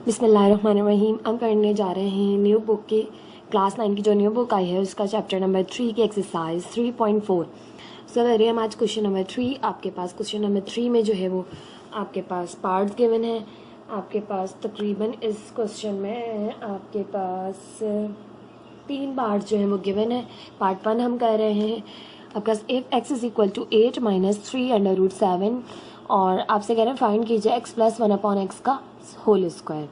बिस्मिल्लाहिर्रहमानिर्रहीम। हम करने जा रहे हैं न्यू बुक की क्लास 9 की जो न्यू बुक आई है उसका चैप्टर नंबर 3 की एक्सरसाइज 3.4। सो करिए हम आज क्वेश्चन नंबर 3। आपके पास क्वेश्चन नंबर 3 में जो है वो आपके पास पार्ट्स गिवन है। आपके पास तकरीबन इस क्वेश्चन में आपके पास 3 पार्ट्स जो हैं वो गिवन है। पार्ट 1 हम कर रहे हैं आपके पास if x is equal to 8 minus 3 under root 7 और आपसे कह रहे हैं फाइंड कीजिए x प्लस 1 अपॉन एक्स का होल स्क्वायर।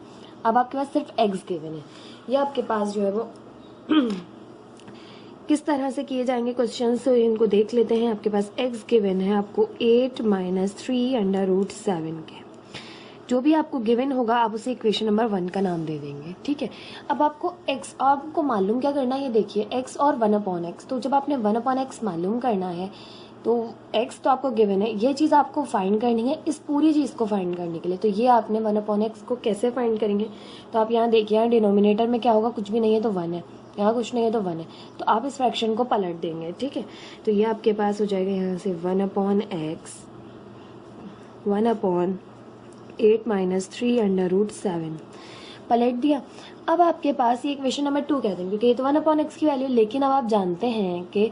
अब आपके पास सिर्फ x गिवन है। ये आपके पास जो है वो किस तरह से किए जाएंगे क्वेश्चन, तो इनको देख लेते हैं। आपके पास x गिवन है आपको 8 माइनस 3 अंडर रूट 7 के। जो भी आपको गिवन होगा आप उसे इक्वेशन नंबर 1 का नाम दे देंगे, ठीक है। अब आपको x आपको मालूम क्या करना है, ये देखिए x और 1 अपॉन एक्स। तो जब आपने 1 अपॉन एक्स मालूम करना है तो x तो आपको गिवन है, ये चीज़ आपको फाइंड करनी है इस पूरी चीज़ को फाइंड करने के लिए। तो ये आपने 1 अपॉन एक्स को कैसे फाइंड करेंगे, तो आप यहाँ देखिए, यहाँ डिनोमिनेटर में क्या होगा, कुछ भी नहीं है तो 1 है, यहाँ कुछ नहीं है तो 1 है, तो आप इस फ्रैक्शन को पलट देंगे, ठीक है। तो ये आपके पास हो जाएगा यहाँ से 1 upon x 1 upon 8 minus 3 under root 7 पलट दिया। अब आपके पास ये इक्वेशन नंबर 2 कहते हैं क्योंकि ये तो 1 अपॉन एक्स की वैल्यू, लेकिन अब आप जानते हैं कि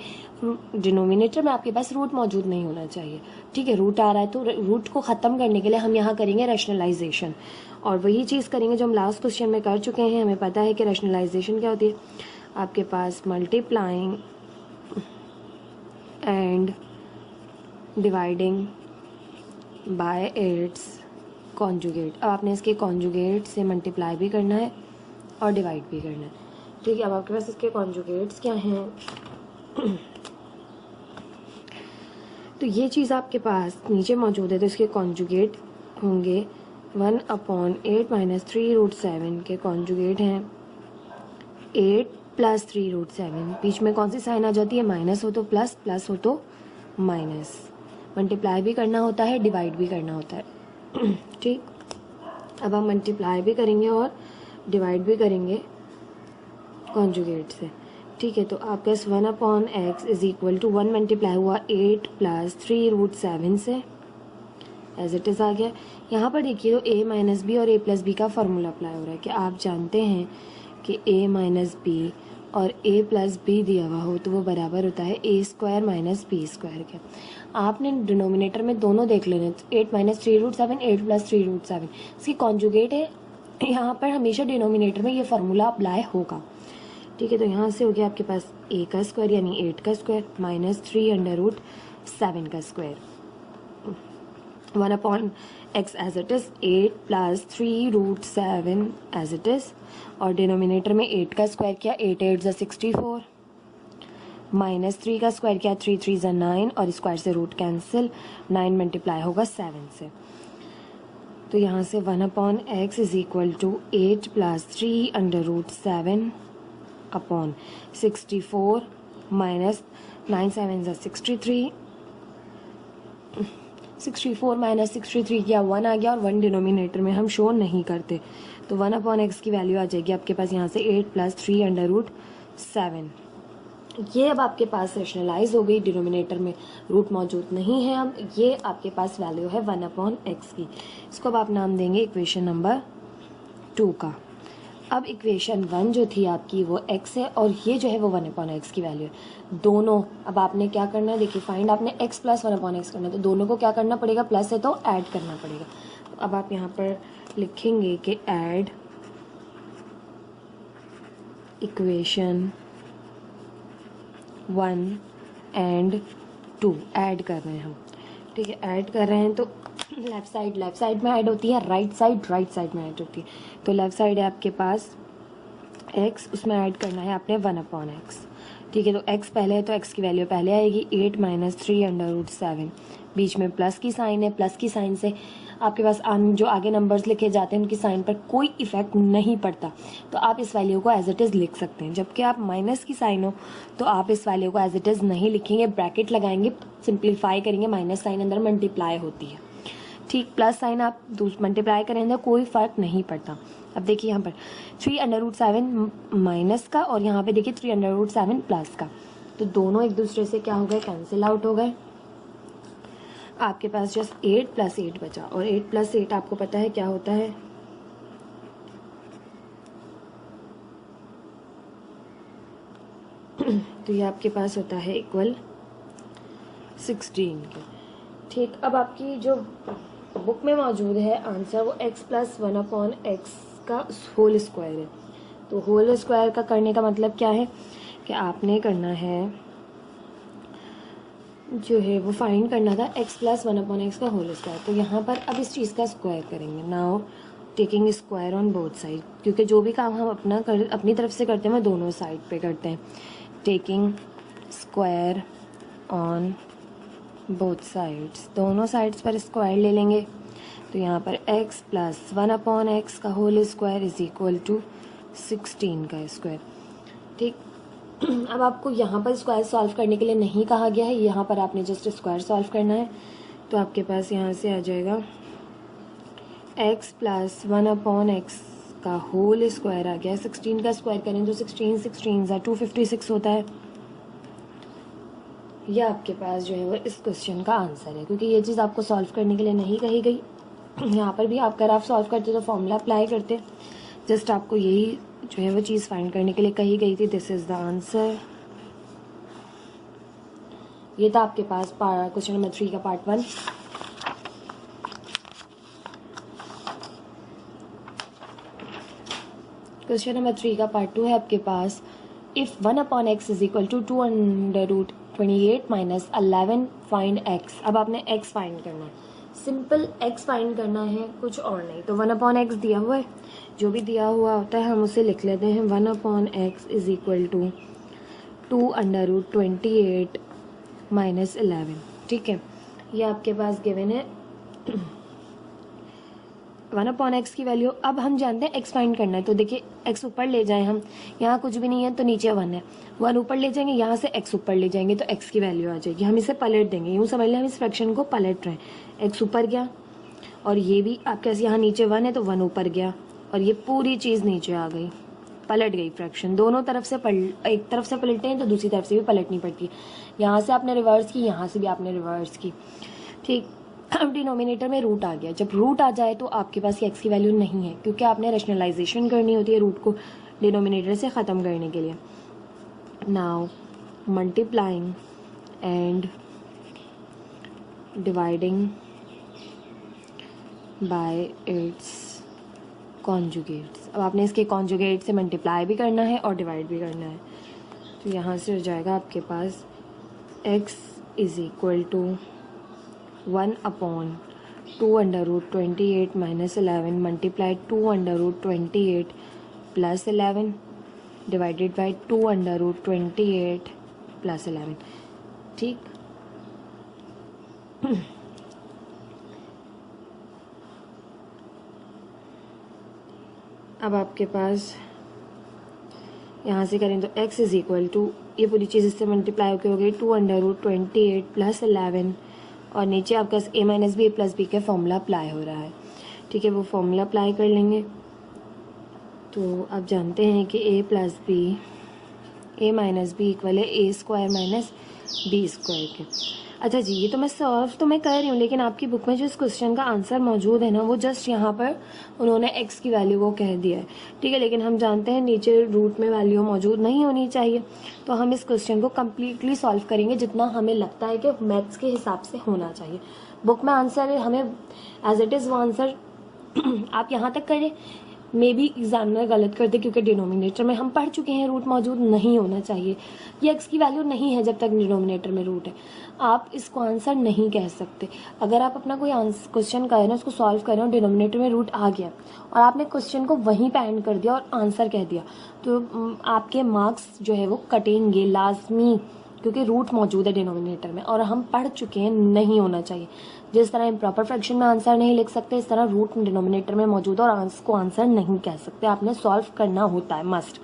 डिनोमिनेटर में आपके पास रूट मौजूद नहीं होना चाहिए, ठीक है। रूट आ रहा है तो रूट को ख़त्म करने के लिए हम यहाँ करेंगे रैशनलाइजेशन, और वही चीज़ करेंगे जो हम लास्ट क्वेश्चन में कर चुके हैं। हमें पता है कि रैशनलाइजेशन क्या होती है। आपके पास multiplying and dividing by its conjugate. अब आपने इसके कॉन्जुगेट से मल्टीप्लाई भी करना है और डिवाइड भी करना है, ठीक है। अब आपके पास इसके कॉन्जुगेट्स क्या हैं तो ये चीज़ आपके पास नीचे मौजूद है, तो इसके कॉन्जुगेट होंगे 1 अपॉन 8 माइनस 3 रूट 7 के कॉन्जुगेट हैं 8 प्लस 3 रूट 7। बीच में कौन सी साइन आ जाती है, माइनस हो तो प्लस, प्लस हो तो माइनस। मल्टीप्लाई भी करना होता है, डिवाइड भी करना होता है, ठीक। अब हम मल्टीप्लाई भी करेंगे और डिवाइड भी करेंगे कॉन्जुगेट से, ठीक है। तो आपके पास 1 upon x is equal to 1 multiply हुआ 8 प्लस 3 रूट 7 से, एज इट इज़ आ गया। यहाँ पर देखिए तो a माइनस बी और a प्लस बी का फार्मूला अप्लाई हो रहा है कि आप जानते हैं कि a माइनस बी और a प्लस बी दिया हुआ हो तो वो बराबर होता है a square minus B square के। आपने डिनोमिनेटर में दोनों देख लेने, 8 माइनस 3 रूट 7 8 प्लस 3 रूट 7 इसकी कॉन्जुगेट है। यहाँ पर हमेशा डिनोमिनेटर में ये फार्मूला अप्लाई होगा, ठीक है। तो यहाँ से हो गया आपके पास a का स्क्वायर यानी 8 का स्क्वायर माइनस 3 अंडर रूट 7 का square 1 upon x as it is 8 plus 3 root 7 as it is, और डिनोमिनेटर में 8 का स्क्वायर किया 8 8 ज़ा 64 माइनस 3 का स्क्वायर किया 3 3 ज़ा 9 और स्क्वायर से रूट कैंसिल, 9 मल्टीप्लाई होगा 7 से। तो यहाँ से 1 upon x is equal to 8 plus 3 under root 7 upon 64 minus 9 7 ज़ा 63 64 माइनस 63 किया 1 आ गया, और 1 डिनोमिनेटर में हम शो नहीं करते, तो 1 अपॉन एक्स की वैल्यू आ जाएगी आपके पास यहाँ से 8 प्लस 3 अंडर रूट 7। ये अब आपके पास रैशनलाइज हो गई, डिनोमिनेटर में रूट मौजूद नहीं है। अब ये आपके पास वैल्यू है 1 अपॉन एक्स की। इसको अब आप नाम देंगे इक्वेशन नंबर 2 का। अब इक्वेशन 1 जो थी आपकी वो x है और ये जो है वो 1 अपॉन एक्स की वैल्यू है दोनों। अब आपने क्या करना है, देखिए फाइंड आपने x प्लस 1 अपॉन एक्स करना है, तो दोनों को क्या करना पड़ेगा, प्लस है तो ऐड करना पड़ेगा। तो अब आप यहाँ पर लिखेंगे कि ऐड इक्वेशन 1 एंड 2 ऐड कर रहे हैं हम, ठीक है। ऐड कर रहे हैं तो लेफ़्ट साइड में ऐड होती है, राइट साइड में ऐड होती है। तो लेफ़्ट साइड है आपके पास x, उसमें ऐड करना है आपने 1 अपॉन एक्स, ठीक है। तो x पहले है तो x की वैल्यू पहले आएगी 8 माइनस 3 अंडर रूट 7, बीच में प्लस की साइन है, प्लस की साइन से आपके पास जो आगे नंबर्स लिखे जाते हैं उनकी साइन पर कोई इफेक्ट नहीं पड़ता, तो आप इस वैल्यू को एज इट इज़ लिख सकते हैं। जबकि आप माइनस की साइन हो तो आप इस वैल्यू को एज इट इज़ नहीं लिखेंगे, ब्रैकेट लगाएंगे, सिंप्लीफाई करेंगे, माइनस साइन अंदर मल्टीप्लाई होती है, ठीक। प्लस साइन आप मल्टीप्लाई करेंगे तो कोई फ़र्क नहीं पड़ता। अब देखिए यहाँ पर 3 अंडर रूट 7 माइनस का और यहाँ पे देखिए 3 अंडर रूट 7 प्लस का, तो दोनों एक दूसरे से क्या हो गए, कैंसिल आउट हो गए। आपके पास जस्ट 8 प्लस 8 बचा, और 8 प्लस 8 आपको पता है क्या होता है, तो ये आपके पास होता है इक्वल 16 के। ठीक, अब आपकी जो बुक में मौजूद है आंसर वो x प्लस 1/x का होल स्क्वायर है। तो होल स्क्वायर का करने का मतलब क्या है कि आपने करना है जो है वो फाइंड करना था x प्लस 1/x का होल स्क्वायर। तो यहाँ पर अब इस चीज़ का स्क्वायर करेंगे। Now taking square on both side, क्योंकि जो भी काम हम अपनी तरफ से करते हैं वो दोनों साइड पे करते हैं। Taking square on both sides, दोनों साइड्स पर स्क्वायर ले लेंगे। तो यहाँ पर x प्लस 1/x का whole square is equal to 16 का स्क्वायर। ठीक, अब आपको यहाँ पर स्क्वायर सॉल्व करने के लिए नहीं कहा गया है, यहाँ पर आपने जस्ट स्क्वायर सॉल्व करना है। तो आपके पास यहाँ से आ जाएगा x प्लस 1/x का होल स्क्वायर आ गया। 16 का स्क्वायर करें तो 16 16 256 होता है। यह आपके पास जो है वो इस क्वेश्चन का आंसर है, क्योंकि ये चीज़ आपको सॉल्व करने के लिए नहीं कही गई। यहाँ पर भी अगर आप सॉल्व करते तो फॉर्मूला अप्लाई करते, जस्ट आपको यही जो है वो चीज़ फाइंड करने के लिए कही गई थी। This is the answer. ये था आपके पास क्वेश्चन नंबर 3 का पार्ट 1। क्वेश्चन नंबर 3 का पार्ट 2 है आपके पास। If 1/x is equal to 2/28 minus 11 find x। अब आपने x फाइंड करना है, सिंपल x फाइंड करना है, कुछ और नहीं। तो 1/x दिया हुआ है, जो भी दिया हुआ होता है हम उसे लिख लेते हैं। 1/x is equal to 2/28 minus 11। ठीक है, ये आपके पास गिवन है 1/x की वैल्यू। अब हम जानते हैं x फाइंड करना है, तो देखिए x ऊपर ले जाएं हम, यहाँ कुछ भी नहीं है तो नीचे 1 है, 1 ऊपर ले जाएंगे, यहाँ से x ऊपर ले जाएंगे तो x की वैल्यू आ जाएगी। हम इसे पलट देंगे, यूँ समझ लें हम इस फ्रैक्शन को पलट रहे हैं। x ऊपर गया और ये भी आपके यहाँ नीचे 1 है तो 1 ऊपर गया और ये पूरी चीज़ नीचे आ गई, पलट गई फ्रैक्शन। दोनों तरफ से एक तरफ से पलटते हैं तो दूसरी तरफ से भी पलटनी पड़ती है। यहाँ से आपने रिवर्स की, यहाँ से भी आपने रिवर्स की। ठीक, अब डिनोमिनेटर में रूट आ गया। जब रूट आ जाए तो आपके पास एक्स की वैल्यू नहीं है, क्योंकि आपने रैशनलाइजेशन करनी होती है रूट को डिनोमिनेटर से ख़त्म करने के लिए। Now multiplying and dividing by it's conjugates. अब आपने इसके कॉन्जुगेट से मल्टीप्लाई भी करना है और डिवाइड भी करना है। तो यहाँ से हो जाएगा आपके पास x is equal to 1/2/28 minus 11 multiply 2/28 plus 11 divided by 2/28 plus 11। ठीक, अब आपके पास यहाँ से करें तो x इज इक्वल टू, ये पूरी चीज़ इससे मल्टीप्लाई होकर हो गई 2/28 प्लस 11 और नीचे आपका a minus B plus B का फॉर्मूला अप्लाई हो रहा है। ठीक है, वो फॉर्मूला अप्लाई कर लेंगे। तो आप जानते हैं कि a plus B, a minus B equal है a square minus B square के। अच्छा जी, ये तो मैं सॉल्व तो मैं कर रही हूँ, लेकिन आपकी बुक में जो इस क्वेश्चन का आंसर मौजूद है ना, वो जस्ट यहाँ पर उन्होंने x की वैल्यू को कह दिया है। ठीक है, लेकिन हम जानते हैं नीचे रूट में वैल्यू मौजूद नहीं होनी चाहिए। तो हम इस क्वेश्चन को कम्प्लीटली सॉल्व करेंगे जितना हमें लगता है कि मैथ्स के हिसाब से होना चाहिए। बुक में आंसर है, हमें एज इट इज़ वो आंसर आप यहाँ तक करें। मे बी एग्जामिनर गलत कर दे, क्योंकि डिनोमिनेटर में हम पढ़ चुके हैं रूट मौजूद नहीं होना चाहिए। ये x की वैल्यू नहीं है जब तक डिनोमिनेटर में रूट है, आप इसको आंसर नहीं कह सकते। अगर आप अपना कोई क्वेश्चन करें ना, उसको सॉल्व करें और डिनोमिनेटर में रूट आ गया और आपने क्वेश्चन को वहीं पे एंड कर दिया और आंसर कह दिया, तो आपके मार्क्स जो है वो कटेंगे लाजमी, क्योंकि रूट मौजूद है डिनोमिनेटर में और हम पढ़ चुके हैं, नहीं होना चाहिए। जिस तरह इम्प्रॉपर फ्रैक्शन में आंसर नहीं लिख सकते, इस तरह रूट डिनोमिनेटर में मौजूद और को आंसर नहीं कह सकते। आपने सॉल्व करना होता है मस्ट।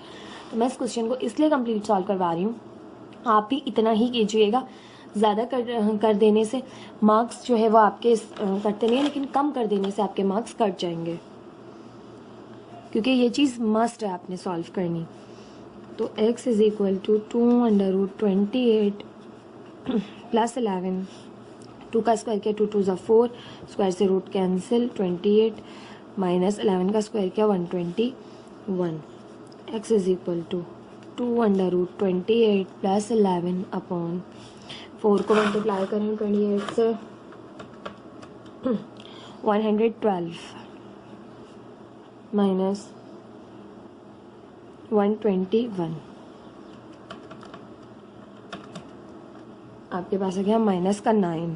तो मैं इस क्वेश्चन को इसलिए कंप्लीट सॉल्व करवा रही हूँ, आप भी इतना ही कीजिएगा। ज़्यादा कर देने से मार्क्स जो है वो आपके कटते नहीं है, लेकिन कम कर देने से आपके मार्क्स कट जाएंगे, क्योंकि ये चीज़ मस्ट है आपने सॉल्व करनी। तो x is equal to 2/28 plus 11, 2 का स्क्वायर किया 2 2 4, स्क्वायर से रूट कैंसिल, 28 माइनस 11 का स्क्वायर किया 121। x is equal to 2/28 plus 11 upon 4 को मल्टीप्लाई करें 28 से 112 माइनस 121 आपके पास आ गया माइनस का 9।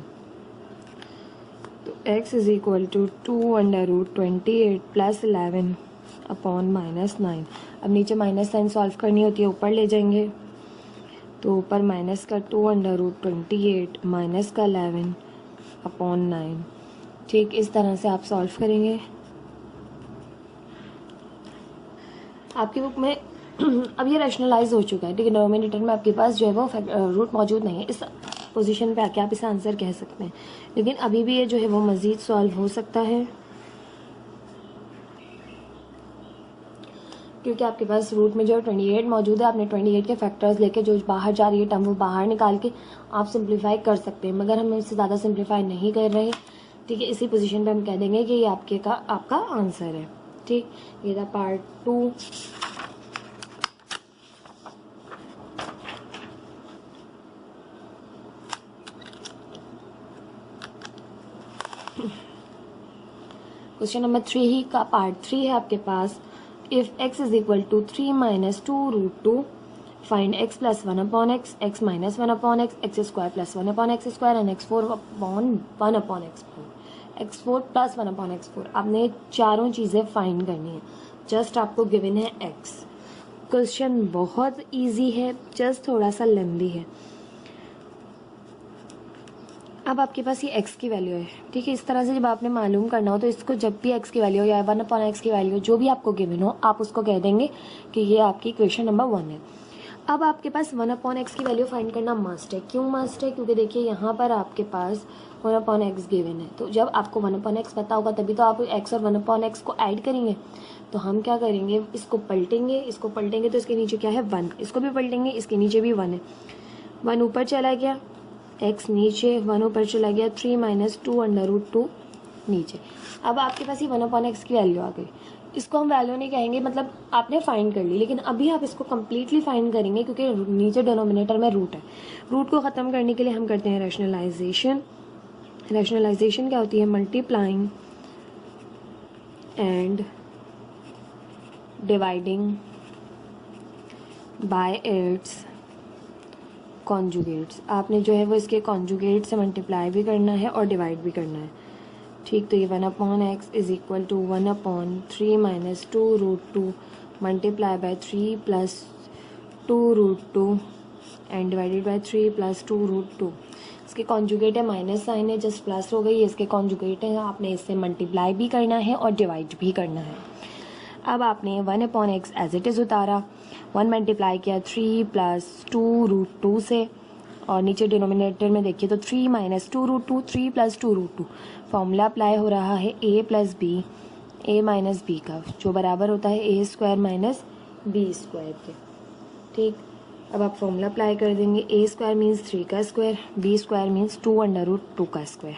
तो x is equal to 2/28 plus 11 upon -9। अब नीचे माइनस साइन सॉल्व करनी होती है, ऊपर ले जाएंगे तो ऊपर माइनस का 2/28 माइनस का 11 अपॉन 9। ठीक, इस तरह से आप सॉल्व करेंगे। आपकी बुक में अब ये रैशनलाइज हो चुका है, ठीक है। डिनोमिनेटर में आपके पास जो है वो रूट मौजूद नहीं है, इस पोजीशन पे आके आप इसे आंसर कह सकते हैं, लेकिन अभी भी ये जो है वो मज़ीद सॉल्व हो सकता है, क्योंकि आपके पास रूट में जो 28 मौजूद है। आपने 28 के फैक्टर्स लेके जो बाहर जा रही है टर्म वो बाहर निकाल के आप सिंप्लीफाई कर सकते हैं, मगर हम इससे ज़्यादा सिंप्लीफाई नहीं कर रहे, ठीक है। इसी पोजीशन पे हम कह देंगे कि ये आपका आंसर है, ठीक। ये था पार्ट 2। क्वेश्चन नंबर 3 ही का पार्ट 3 है आपके पास। If x is equal to 3 minus 2√2 find x plus 1 upon x, x minus 1 upon x, x square plus 1 upon x square and x4 upon 1 upon x4, x4 plus 1 upon x4। आपने चारों चीज़ें find करनी है। Just आपको given है x। Question बहुत easy है, just थोड़ा सा लेंदी है। अब आपके पास ये x की वैल्यू है, ठीक है। इस तरह से जब आपने मालूम करना हो तो इसको जब भी x की वैल्यू हो या 1 अपॉन x की वैल्यू जो भी आपको गिवन हो, आप उसको कह देंगे कि ये आपकी इक्वेशन नंबर 1 है। अब आपके पास 1 अपॉन x की वैल्यू फाइंड करना मस्ट है। क्यों मस्ट है? क्योंकि देखिए यहाँ पर आपके पास 1 अपॉन x गिवन है, तो जब आपको 1 अपॉन x पता होगा तभी तो आप x और 1 अपॉन x को ऐड करेंगे। तो हम क्या करेंगे, इसको पलटेंगे तो इसके नीचे क्या है 1, इसको भी पलटेंगे, इसके नीचे भी 1 है। 1 ऊपर चला गया, x नीचे, 1 ऊपर चला गया, 3 माइनस 2/√2 नीचे। अब आपके पास ये 1 अपॉन x की वैल्यू आ गई। इसको हम वैल्यू नहीं कहेंगे, मतलब आपने फाइंड कर ली, लेकिन अभी आप इसको कम्प्लीटली फाइंड करेंगे क्योंकि नीचे डिनोमिनेटर में रूट है। रूट को ख़त्म करने के लिए हम करते हैं रैशनलाइजेशन। रैशनलाइजेशन क्या होती है? Multiplying and dividing by it's conjugates. आपने जो है वो इसके कॉन्जुगेट से मल्टीप्लाई भी करना है और डिवाइड भी करना है, ठीक। तो ये 1 upon x is equal to 1 upon 3 minus 2√2 multiply by 3 plus 2√2 and divided by 3 plus 2√2। इसके कॉन्जुगेट है, माइनस साइन है, जस्ट प्लस हो गई। इसके कॉन्जुगेट है, आपने इससे मल्टीप्लाई भी करना है और डिवाइड भी करना है। अब आपने 1 upon x as it is उतारा, 1 मल्टीप्लाई किया 3 प्लस 2√2 से, और नीचे डिनोमिनेटर में देखिए तो 3 माइनस 2√2, 3 प्लस 2√2। फॉर्मूला अप्लाई हो रहा है a plus B, a minus B का, जो बराबर होता है a square minus B square के, ठीक। अब आप फॉर्मूला अप्लाई कर देंगे, a स्क्वायर मीन्स 3 का स्क्वायर, b स्क्वायर मीन्स 2/√2 का स्क्वायर।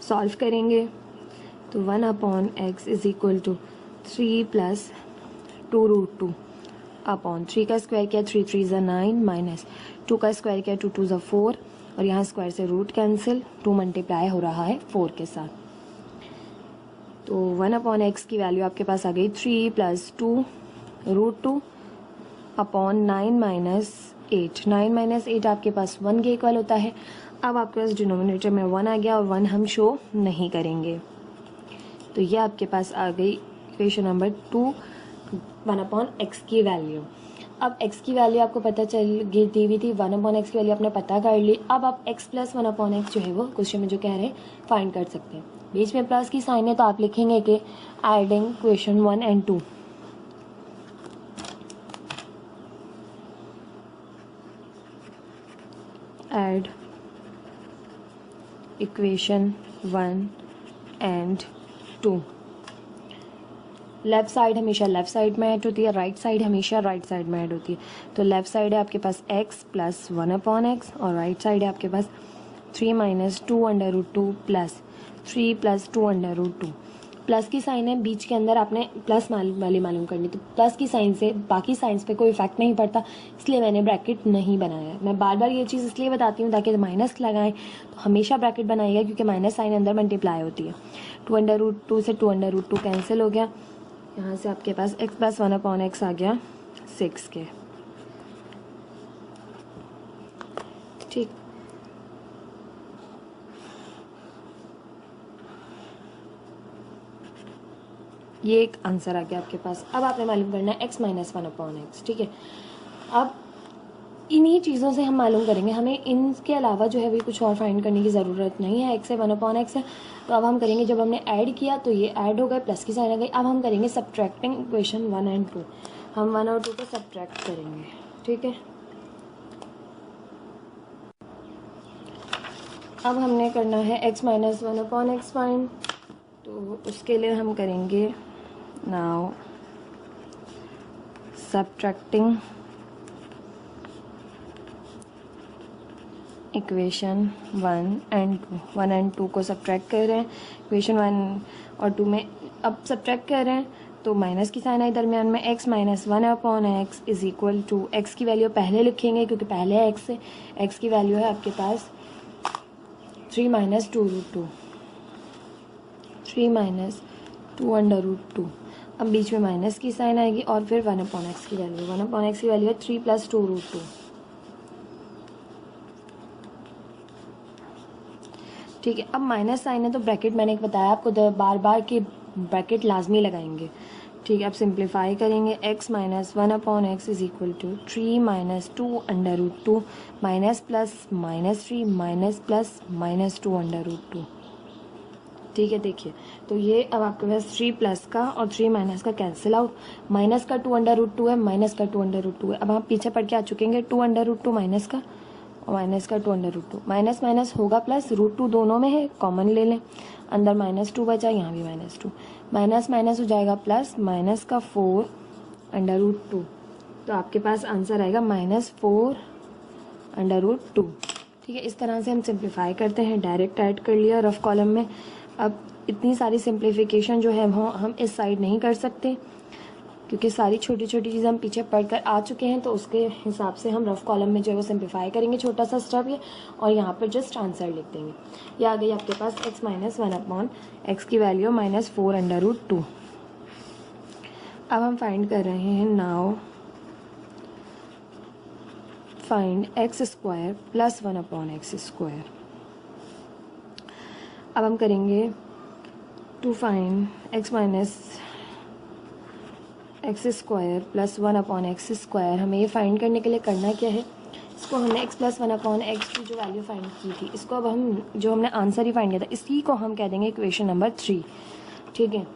सॉल्व करेंगे तो 1 upon x is equal to 3 plus 2√2 upon 3 का स्क्वायर किया, 3 3 ज़ा 9 माइनस 2 का स्क्वायर किया, 2 2 ज़ा 4, और यहाँ स्क्वायर से रूट कैंसिल, 2 मल्टीप्लाई हो रहा है 4 के साथ। तो 1 अपॉन x की वैल्यू आपके पास आ गई 3 प्लस 2√2 अपॉन 9 माइनस 8। 9 माइनस 8 आपके पास 1 के इक्वल होता है। अब आपके पास डिनोमिनेटर में 1 आ गया और 1 हम शो नहीं करेंगे, तो ये आपके पास आ गई इक्वेशन नंबर 2, 1 अपॉन x की वैल्यू। अब x की वैल्यू आपको पता चल गई, दी हुई थी 1 अपॉन x की वैल्यू आपने पता कर ली। अब आप x प्लस 1 अपॉन x जो है वो क्वेश्चन में जो कह रहे हैं फाइंड कर सकते हैं। बीच में प्लस की साइन है तो आप लिखेंगे कि adding equation 1 and 2। Add equation 1 and 2। Left side हमेशा लेफ़्ट साइड में ऐड होती है, राइट साइड हमेशा राइट साइड में ऐड होती है। तो लेफ़्ट साइड है आपके पास x प्लस 1 अपॉन x, और राइट साइड है आपके पास 3 माइनस 2/√2 प्लस 3 प्लस 2/√2। प्लस की साइन है बीच के अंदर, आपने प्लस वाली मालूम करनी, तो प्लस की साइन से बाकी साइंस पे कोई इफेक्ट नहीं पड़ता, इसलिए मैंने ब्रैकेट नहीं बनाया। मैं बार बार ये चीज़ इसलिए बताती हूँ ताकि माइनस लगाएं तो हमेशा ब्रैकेट बनाइएगा, क्योंकि माइनस साइन अंदर मल्टीप्लाई होती है। 2√2 से 2√2 कैंसिल हो गया, यहाँ से आपके पास x + 1/x आ गया 6 के। ठीक, ये एक आंसर आ गया आपके पास। अब आपने मालूम करना है x - 1/x। ठीक है, अब इन्हीं चीज़ों से हम मालूम करेंगे, हमें इनके अलावा जो है भी कुछ और फाइंड करने की ज़रूरत नहीं है। x से 1/x है, तो अब हम करेंगे, जब हमने ऐड किया तो ये ऐड हो गए, प्लस की साइन आ गई। अब हम करेंगे सब्ट्रैक्टिंग इक्वेशन 1 और 2, हम 1 और 2 को सब्ट्रैक्ट करेंगे। ठीक है, अब हमने करना है x - 1/x फाइंड, तो उसके लिए हम करेंगे नाउ सब्ट्रैक्टिंग इक्वेशन 1 एंड 2 को सब्ट्रैक्ट कर रहे हैं। इक्वेशन 1 और 2 में अब सब्ट्रैक्ट कर रहे हैं, तो माइनस की साइन आई दरमियान में, x - 1/x is equal to, x की वैल्यू पहले लिखेंगे क्योंकि पहले है x से, x की वैल्यू है आपके पास 3 - 2√2, 3 - 2√2। अब बीच में माइनस की साइन आएगी और फिर 1/x की वैल्यू, 1/x की वैल्यू है 3 + 2√2। ठीक है, अब माइनस साइन है तो ब्रैकेट मैंने बताया आपको बार बार कि ब्रैकेट लाजमी लगाएंगे। ठीक है, अब सिंप्लीफाई करेंगे, x - 1/x is equal to 3 - 2√2 minus plus -3 minus plus -2√2। ठीक है, देखिए तो ये अब आपके पास 3 प्लस का और 3 माइनस का कैंसिल आउट, माइनस का 2√2 है, माइनस का 2√2 है। अब आप पीछे पढ़ के आ चुकेंगे, 2√2 माइनस का और माइनस का 2√2, माइनस माइनस होगा प्लस, √2 दोनों में है, कॉमन ले लें, अंदर -2 बचा, यहाँ भी -2, माइनस माइनस हो जाएगा प्लस, माइनस का 4√2, तो आपके पास आंसर आएगा -4√2। ठीक है, इस तरह से हम सिंप्लीफाई करते हैं, डायरेक्ट ऐड कर लिया रफ कॉलम में। अब इतनी सारी सिंप्लीफिकेशन जो है वो हम इस साइड नहीं कर सकते, क्योंकि सारी छोटी छोटी चीज़ें हम पीछे पढ़कर आ चुके हैं, तो उसके हिसाब से हम रफ कॉलम में जो है वो सिंप्लीफाई करेंगे, छोटा सा स्टेप ये, और यहाँ पर जस्ट आंसर लिख देंगे। ये आ गई आपके पास x - 1/x की वैल्यू -4√2। अब हम फाइंड कर रहे हैं नाउ फाइंड x² + 1/x²। अब हम करेंगे to find x - x² + 1/x²। हमें ये फाइंड करने के लिए करना क्या है, इसको हमने x + 1/x की जो वैल्यू फाइंड की थी, इसको अब हम जो हमने आंसर ही फाइंड किया था, इसी को हम कह देंगे इक्वेशन नंबर 3। ठीक है,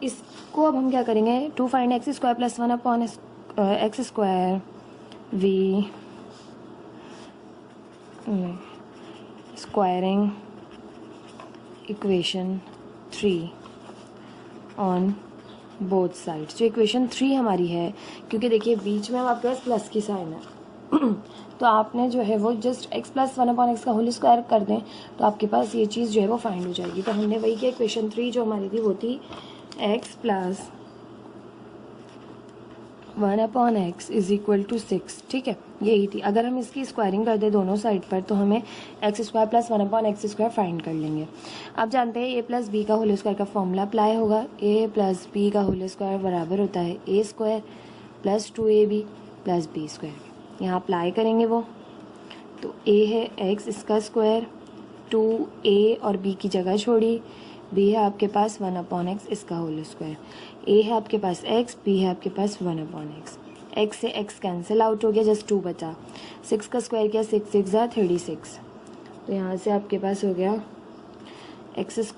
इसको अब हम क्या करेंगे, to find x² + 1/x² we squaring equation 3 on both sides. जो इक्वेशन 3 हमारी है, क्योंकि देखिए बीच में आपके पास प्लस की साइन है तो आपने जो है वो जस्ट x + 1/x का होल स्क्वायर कर दें तो आपके पास ये चीज़ जो है वो फाइंड हो जाएगी। तो हमने वही किया, इक्वेशन 3 जो हमारी थी वो थी x + 1/x is equal to 6। ठीक है, यही थी। अगर हम इसकी स्क्वायरिंग कर दें दोनों साइड पर तो हमें x² + 1/x² फाइंड कर लेंगे। आप जानते हैं a + b का होल स्क्वायर का फॉर्मूला अप्लाई होगा, a + b का होल स्क्वायर बराबर होता है a² + 2ab + b²। यहाँ अप्लाई करेंगे वो, तो a है x इसका स्क्वायर, 2a और b की जगह छोड़ी, b है आपके पास 1/x इसका होल स्क्वायर, a है आपके पास x, b है आपके पास 1/x। x से x कैंसिल आउट हो गया, जस्ट 2 बचा, 6 का स्क्वायर किया, 6 × 6 = 36। तो यहाँ से आपके पास हो गया x² +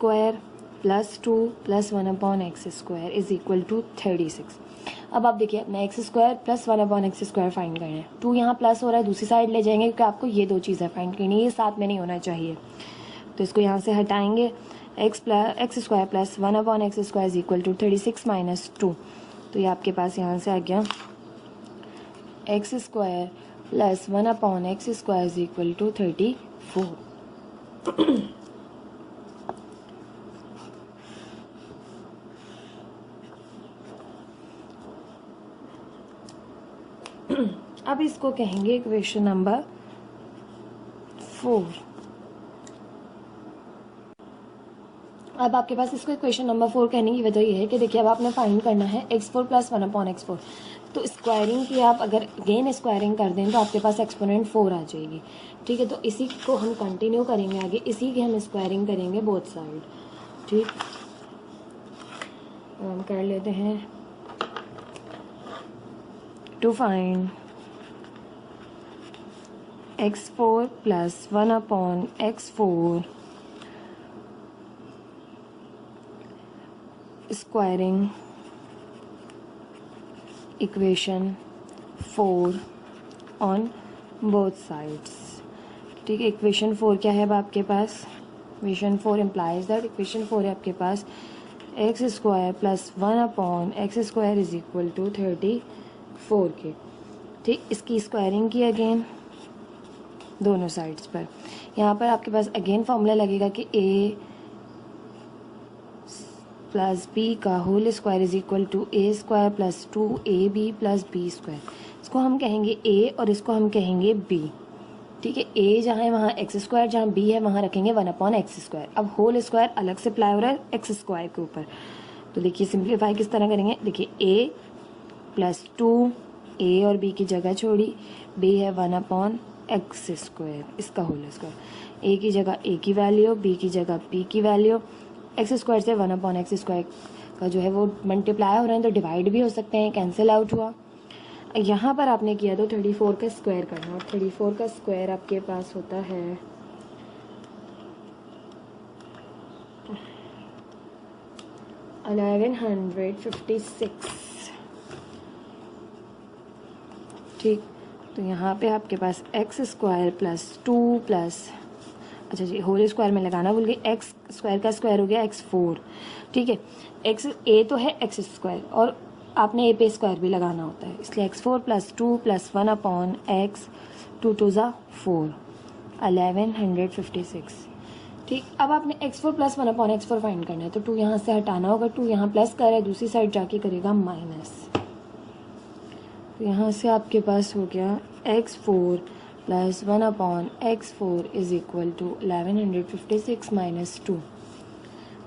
2 + 1/x² is equal to 36। अब आप देखिए अपना x² + 1/x² फाइंड करना है, 2 यहाँ प्लस हो रहा है, दूसरी साइड ले जाएंगे क्योंकि आपको ये दो चीज़ें फाइंड करनी है, ये साथ में नहीं होना चाहिए, तो इसको यहाँ से हटाएंगे। x² + 1/x² is equal to 36 - 2, तो ये आपके पास यहाँ से आ गया x² + 1/x² is equal to 34। अब इसको कहेंगे इक्वेशन नंबर 4। अब आपके पास इसको इक्वेशन नंबर 4 कहने की वजह यह है कि देखिए अब आपने फाइंड करना है x4 + 1/x4। तो स्क्वायरिंग की आप अगर अगेन स्क्वायरिंग कर दें तो आपके पास एक्सपोनेंट 4 आ जाएगी। ठीक है, तो इसी को हम कंटिन्यू करेंगे आगे, इसी की हम स्क्वायरिंग करेंगे बोथ साइड। ठीक, हम कर लेते हैं to find x4 + 1/x4 squaring equation 4 on both sides. ठीक है, इक्वेशन 4 क्या है अब आपके पास? इक्वेशन 4 इम्प्लाइज दैट इक्वेशन 4 है आपके पास x² + 1/x² is equal to 34 के। ठीक, इसकी स्क्वायरिंग की अगेन दोनों साइड्स पर। यहाँ पर आपके पास अगेन फॉर्मूला लगेगा कि a + b का whole square is equal to a² + 2ab + b²। इसको हम कहेंगे a और इसको हम कहेंगे b। ठीक है, a जहाँ है वहाँ x², जहाँ b है वहाँ रखेंगे 1/x²। अब होल स्क्वायर अलग से अप्लाई हो रहा है x² के ऊपर। तो देखिए सिंप्लीफाई किस तरह करेंगे, देखिए a + 2 a और b की जगह छोड़ी, b है 1/x², इसका होल स्क्वायर। a की जगह a की वैल्यू, b की जगह b की वैल्यू। x² से 1/x² का जो है वो मल्टीप्लाई हो रहे हैं तो डिवाइड भी हो सकते हैं, कैंसिल आउट हुआ। यहाँ पर आपने किया तो 34 का स्क्वायर करना, और 34 का स्क्वायर आपके पास होता है 1156। ठीक, तो यहाँ पे आपके पास x² + 2 + अच्छा जी होल स्क्वायर में लगाना भूल गई, x² का स्क्वायर हो गया x4। ठीक है, x a तो है x² और आपने a पे स्क्वायर भी लगाना होता है, इसलिए x4 + 2 + 1/x, 2 2 ज़ा 4, 1156। ठीक, अब आपने x4 + 1/x4 फाइंड करना है, तो 2 यहाँ से हटाना होगा, 2 यहाँ प्लस कर है, दूसरी साइड जाके करेगा माइनस। तो यहाँ से आपके पास हो गया x4 + 1/x4 is equal to 1156 - 2।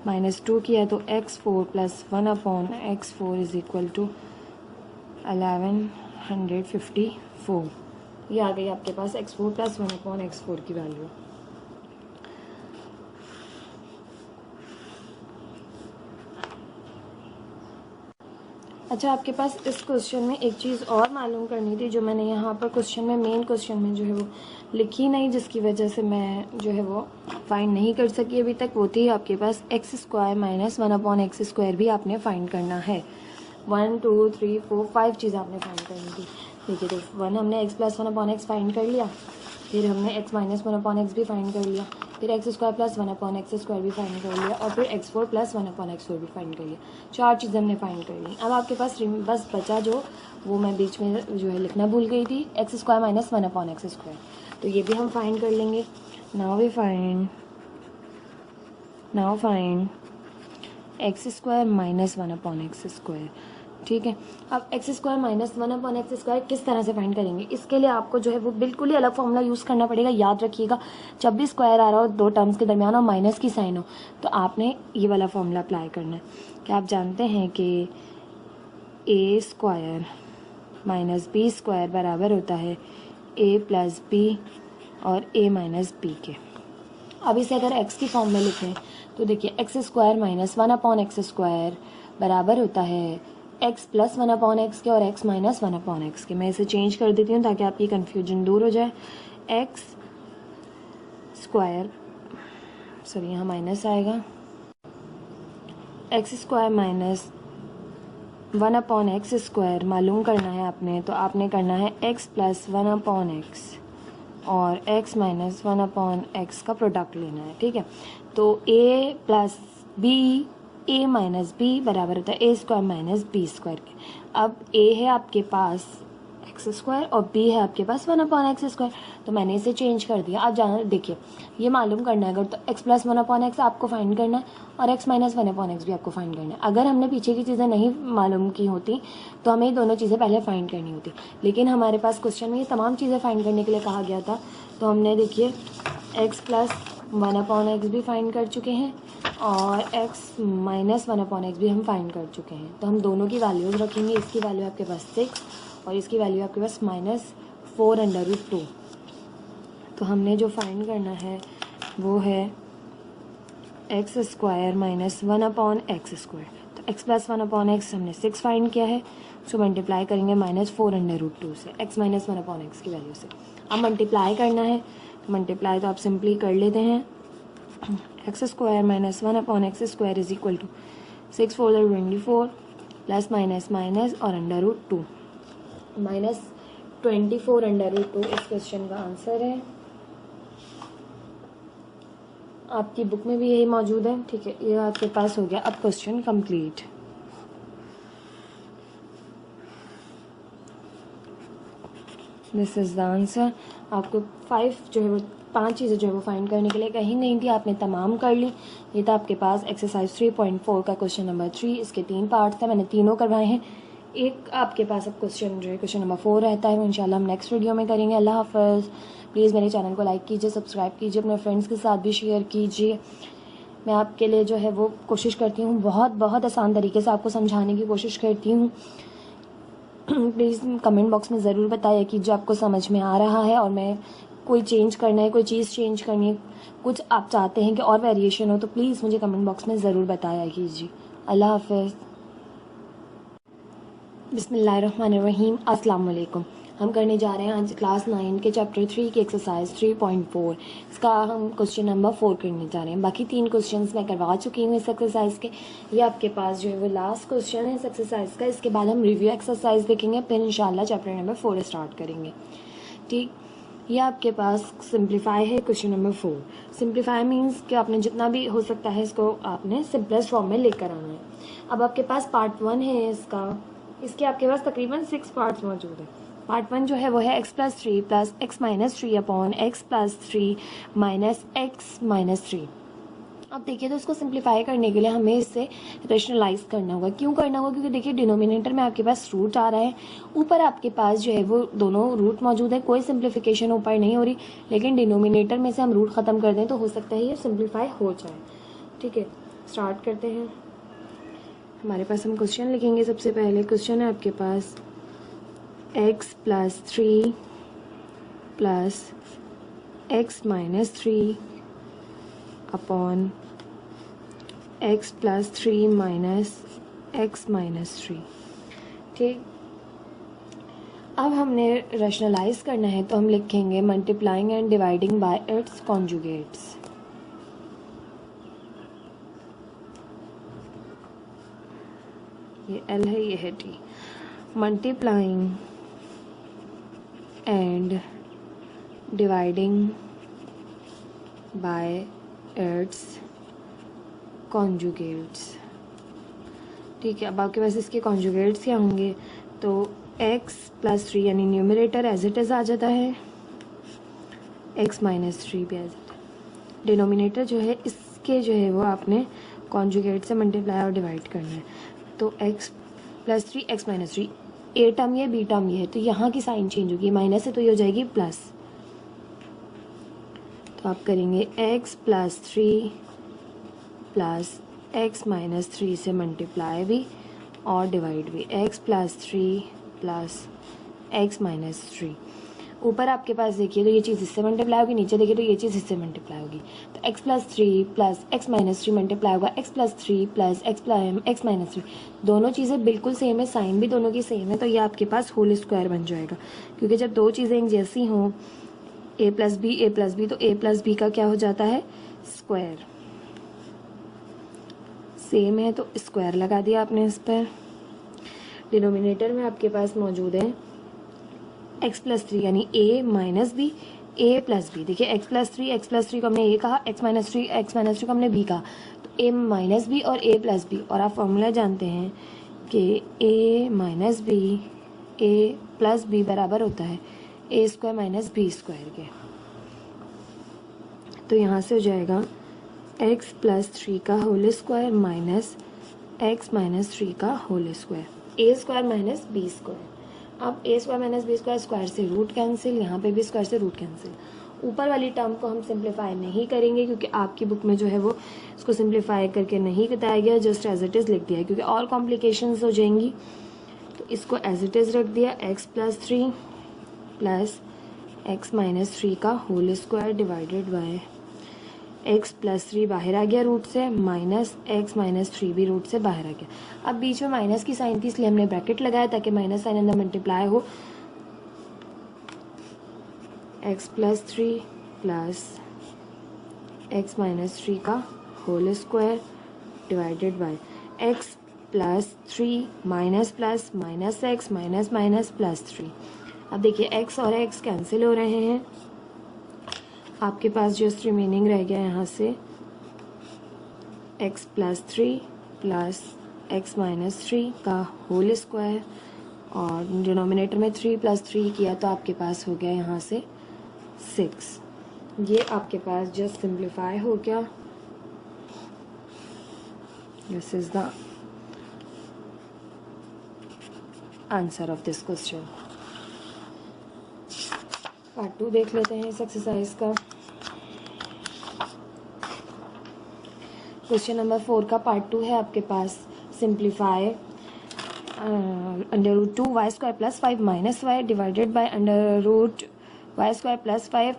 -2 किया तो x4 + 1/x4 is equal to 1154। ये आ गई आपके पास x4 + 1/x4 की वैल्यू। अच्छा, आपके पास इस क्वेश्चन में एक चीज़ और मालूम करनी थी जो मैंने यहाँ पर क्वेश्चन में मेन क्वेश्चन में जो है वो लिखी नहीं, जिसकी वजह से मैं जो है वो फाइंड नहीं कर सकी अभी तक। वो थी आपके पास x² - 1/x² भी आपने फाइंड करना है। 1 2 3 4 5 चीज़ आपने फाइंड करनी थी। देखिए, तो 1 हमने x + 1/x फाइंड कर लिया, फिर हमने x - 1/x भी फाइंड कर लिया, फिर x² + 1/x² भी फाइंड कर लिया, और फिर x4 + 1/x4 भी फाइंड कर लिया। 4 चीज़ें हमने फाइंड कर ली। अब आपके पास बस बचा जो वो मैं बीच में जो है लिखना भूल गई थी, x² - 1/x²। तो ये भी हम फाइंड कर लेंगे। Now find x² - 1/x²। ठीक है, अब x² - 1/x² किस तरह से फाइंड करेंगे, इसके लिए आपको जो है वो बिल्कुल ही अलग फॉर्मूला यूज़ करना पड़ेगा। याद रखिएगा, जब भी स्क्वायर आ रहा हो दो टर्म्स के दरमियान और माइनस की साइन हो तो आपने ये वाला फॉर्मूला अप्लाई करना है। क्या आप जानते हैं कि a² - b² बराबर होता है a + b और a - b के। अब इसे अगर x की फॉर्म में लिखें तो देखिए x² - 1/x² बराबर होता है x + 1/x के और x - 1/x के। मैं इसे चेंज कर देती हूँ ताकि आपकी कन्फ्यूजन दूर हो जाए। यहाँ माइनस आएगा, x² - 1/x² मालूम करना है आपने, तो आपने करना है x + 1/x और x - 1/x का प्रोडक्ट लेना है। ठीक है, तो a + b a - b बराबर होता है a² - b² के। अब a है आपके पास एक्स स्क्वायर और बी है आपके पास 1 अपॉन एक्स स्क्वायर। तो मैंने इसे चेंज कर दिया। आप जाना देखिए, ये मालूम करना है अगर तो एक्स प्लस 1 अपॉन एक्स आपको फाइंड करना है और एक्स माइनस 1 अपॉन एक्स भी आपको फाइंड करना है। अगर हमने पीछे की चीज़ें नहीं मालूम की होती तो हमें ये दोनों चीज़ें पहले फाइंड करनी होती, लेकिन हमारे पास क्वेश्चन में ये तमाम चीज़ें फाइंड करने के लिए कहा गया था। तो हमने देखिए एक्स प्लस 1 अपॉन एक्स भी फाइंड कर चुके हैं और एक्स माइनस 1 अपॉन एक्स भी हम फाइंड कर चुके हैं। तो हम दोनों की वैल्यूज़ रखेंगे। इसकी वैल्यू आपके पास 6 और इसकी वैल्यू आपके पास -4√2। तो हमने जो फाइंड करना है वो है x square minus 1 upon x square. तो एक्स प्लस 1 अपॉन एक्स हमने 6 फाइंड किया है, उसको मल्टीप्लाई करेंगे -4√2 से, एक्स माइनस 1 अपॉन एक्स की वैल्यू से। अब मल्टीप्लाई करना है, मल्टीप्लाई तो आप सिंपली कर लेते हैं। X square minus 1 upon x square is equal to 6 4 24 plus minus minus और √2 -24√2 इस क्वेश्चन का आंसर है। आपकी बुक में भी यही मौजूद है। ठीक है, ये आपके पास हो गया। अब question complete. This is the answer. आपको 5 जो है वो 5 चीज़ें जो है वो फाइंड करने के लिए कहीं गई थी, आपने तमाम कर ली। ये था आपके पास एक्सरसाइज 3.4 का क्वेश्चन नंबर 3। इसके 3 पार्ट्स थे, मैंने तीनों करवाए हैं। एक आपके पास अब क्वेश्चन जो है क्वेश्चन नंबर 4 रहता है, वो इंशाल्लाह हम नेक्स्ट वीडियो में करेंगे। अल्लाह हाफ़िज़। प्लीज़ मेरे चैनल को लाइक कीजिए, सब्सक्राइब कीजिए, अपने फ्रेंड्स के साथ भी शेयर कीजिए। मैं आपके लिए जो है वो कोशिश करती हूँ, बहुत बहुत आसान तरीके से आपको समझाने की कोशिश करती हूँ। प्लीज़ कमेंट बॉक्स में ज़रूर बताइए कि जो आपको समझ में आ रहा है और मैं कोई चेंज करना है, कोई चीज़ चेंज करनी है, कुछ आप चाहते हैं कि और वेरिएशन हो, तो प्लीज़ मुझे कमेंट बॉक्स में ज़रूर बताया कीजिए। अल्लाह हाफ़िज़। बिस्मिल्लाहिर्रहमानिर्रहीम। अस्सलाम वालेकुम। हम करने जा रहे हैं आज क्लास 9 के चैप्टर 3 की एक्सरसाइज 3.4। इसका हम क्वेश्चन नंबर 4 करने जा रहे हैं। बाकी 3 क्वेश्चंस मैं करवा चुकी हूँ इस एक्सरसाइज के। ये आपके पास जो है वो लास्ट क्वेश्चन है इस एक्सरसाइज का। इसके बाद हम रिव्यू एक्सरसाइज देखेंगे, फिर इंशाल्लाह चैप्टर नंबर 4 स्टार्ट करेंगे। ठीक, ये आपके पास सिंप्लीफाई है क्वेश्चन नंबर 4। सिंप्लीफाई मीन्स कि आपने जितना भी हो सकता है इसको आपने सिंपलेस्ट फॉर्म में लेकर आना है। अब आपके पास पार्ट 1 है इसका, इसके आपके पास तकरीबन 6 पार्ट्स मौजूद है। पार्ट 1 जो है वो है x plus 3 plus x minus 3 upon x plus 3 minus x minus 3। अब देखिए, तो इसको सिंप्लीफाई करने के लिए हमें इससे रेशनलाइज करना होगा। क्यों करना होगा? क्योंकि देखिए डिनोमिनेटर में आपके पास रूट आ रहा है, ऊपर आपके पास जो है वो दोनों रूट मौजूद है, कोई सिंप्लीफिकेशन ऊपर नहीं हो रही, लेकिन डिनोमिनेटर में से हम रूट ख़त्म कर दें तो हो सकता है ये सिंप्लीफाई हो जाए। ठीक है, स्टार्ट करते हैं। हमारे पास हम क्वेश्चन लिखेंगे। सबसे पहले क्वेश्चन है आपके पास x plus 3 plus x minus 3 upon x plus 3 minus x minus 3। ठीक, अब हमने रैशनलाइज करना है तो हम लिखेंगे multiplying and dividing by it's conjugates. ये L है, ये है T। Multiplying and dividing by it's conjugates. ठीक है, अब आपके पास इसके कॉन्जुगेट्स क्या होंगे? तो x प्लस 3 यानी न्यूमरेटर एज इट इज़ आ जाता है, x माइनस 3 भी एज इट है। डिनोमिनेटर जो है इसके जो है वो आपने कॉन्जुगेट से मल्टीप्लाई और डिवाइड करना है। तो x plus 3 x minus 3, a term ये बी टर्म ये है, तो यहाँ की साइन चेंज होगी, माइनस है तो ये हो जाएगी प्लस। तो आप करेंगे x plus 3 plus x minus 3 से मल्टीप्लाई भी और डिवाइड भी, x plus 3 plus x minus 3। ऊपर आपके पास देखिए तो ये चीज़ इससे मल्टीप्लाई होगी, नीचे देखिए तो ये चीज़ इससे मल्टीप्लाई होगी। तो x plus 3 plus x minus 3 multiply होगा x plus 3 plus x minus 3। दोनों चीज़ें बिल्कुल सेम है, साइन भी दोनों की सेम है, तो ये आपके पास होल स्क्वायर बन जाएगा। क्योंकि जब दो चीज़ें एक जैसी हों, a प्लस बी, तो a प्लस बी का क्या हो जाता है? स्क्वायर। सेम है तो स्क्वायर लगा दिया आपने इस पर। डिनोमिनेटर में आपके पास मौजूद है x प्लस 3 यानी a minus B, a plus B. देखिए x प्लस 3 को हमने a कहा, x माइनस 3 को हमने b कहा, तो a माइनस बी और a प्लस बी। और आप फॉर्मूला जानते हैं कि a minus B, a plus B बराबर होता है A square minus B square के। तो यहाँ से हो जाएगा एक्स प्लस 3 का whole square minus x minus 3 का whole square, a square minus B square. अब a square minus B square, square से रूट कैंसिल, यहाँ पे भी स्क्वायर से रूट कैंसिल। ऊपर वाली टर्म को हम सिंप्लीफाई नहीं करेंगे क्योंकि आपकी बुक में जो है वो इसको सिंप्लीफाई करके नहीं बताया गया, जस्ट एज इट इज़ लिख दिया है क्योंकि और कॉम्प्लिकेशंस हो जाएंगी। तो इसको एज इट इज़ रख दिया, x plus 3 plus x minus 3 का whole square divided by x plus 3 बाहर आ गया रूट से, माइनस एक्स माइनस 3 भी रूट से बाहर आ गया। अब बीच में माइनस की साइन थी इसलिए हमने ब्रैकेट लगाया ताकि माइनस साइन अंदर मल्टीप्लाई हो। X plus 3 plus x minus 3 का whole square divided by x plus 3 minus plus minus x minus minus plus 3। अब देखिए एक्स और एक्स कैंसिल हो रहे हैं, आपके पास जस्ट रिमेनिंग रह गया यहाँ से x plus 3 plus x minus 3 का होल स्क्वायर, और डिनोमिनेटर में 3 प्लस 3 किया तो आपके पास हो गया यहाँ से 6। ये आपके पास जस्ट सिंप्लीफाई हो गया। This is the answer of this question. Part 2 देख लेते हैं इस एक्सरसाइज का। क्वेश्चन नंबर 4 का पार्ट 2 है आपके पास। Simplify under root 2 y square plus 5 minus y divided by under root y square plus 5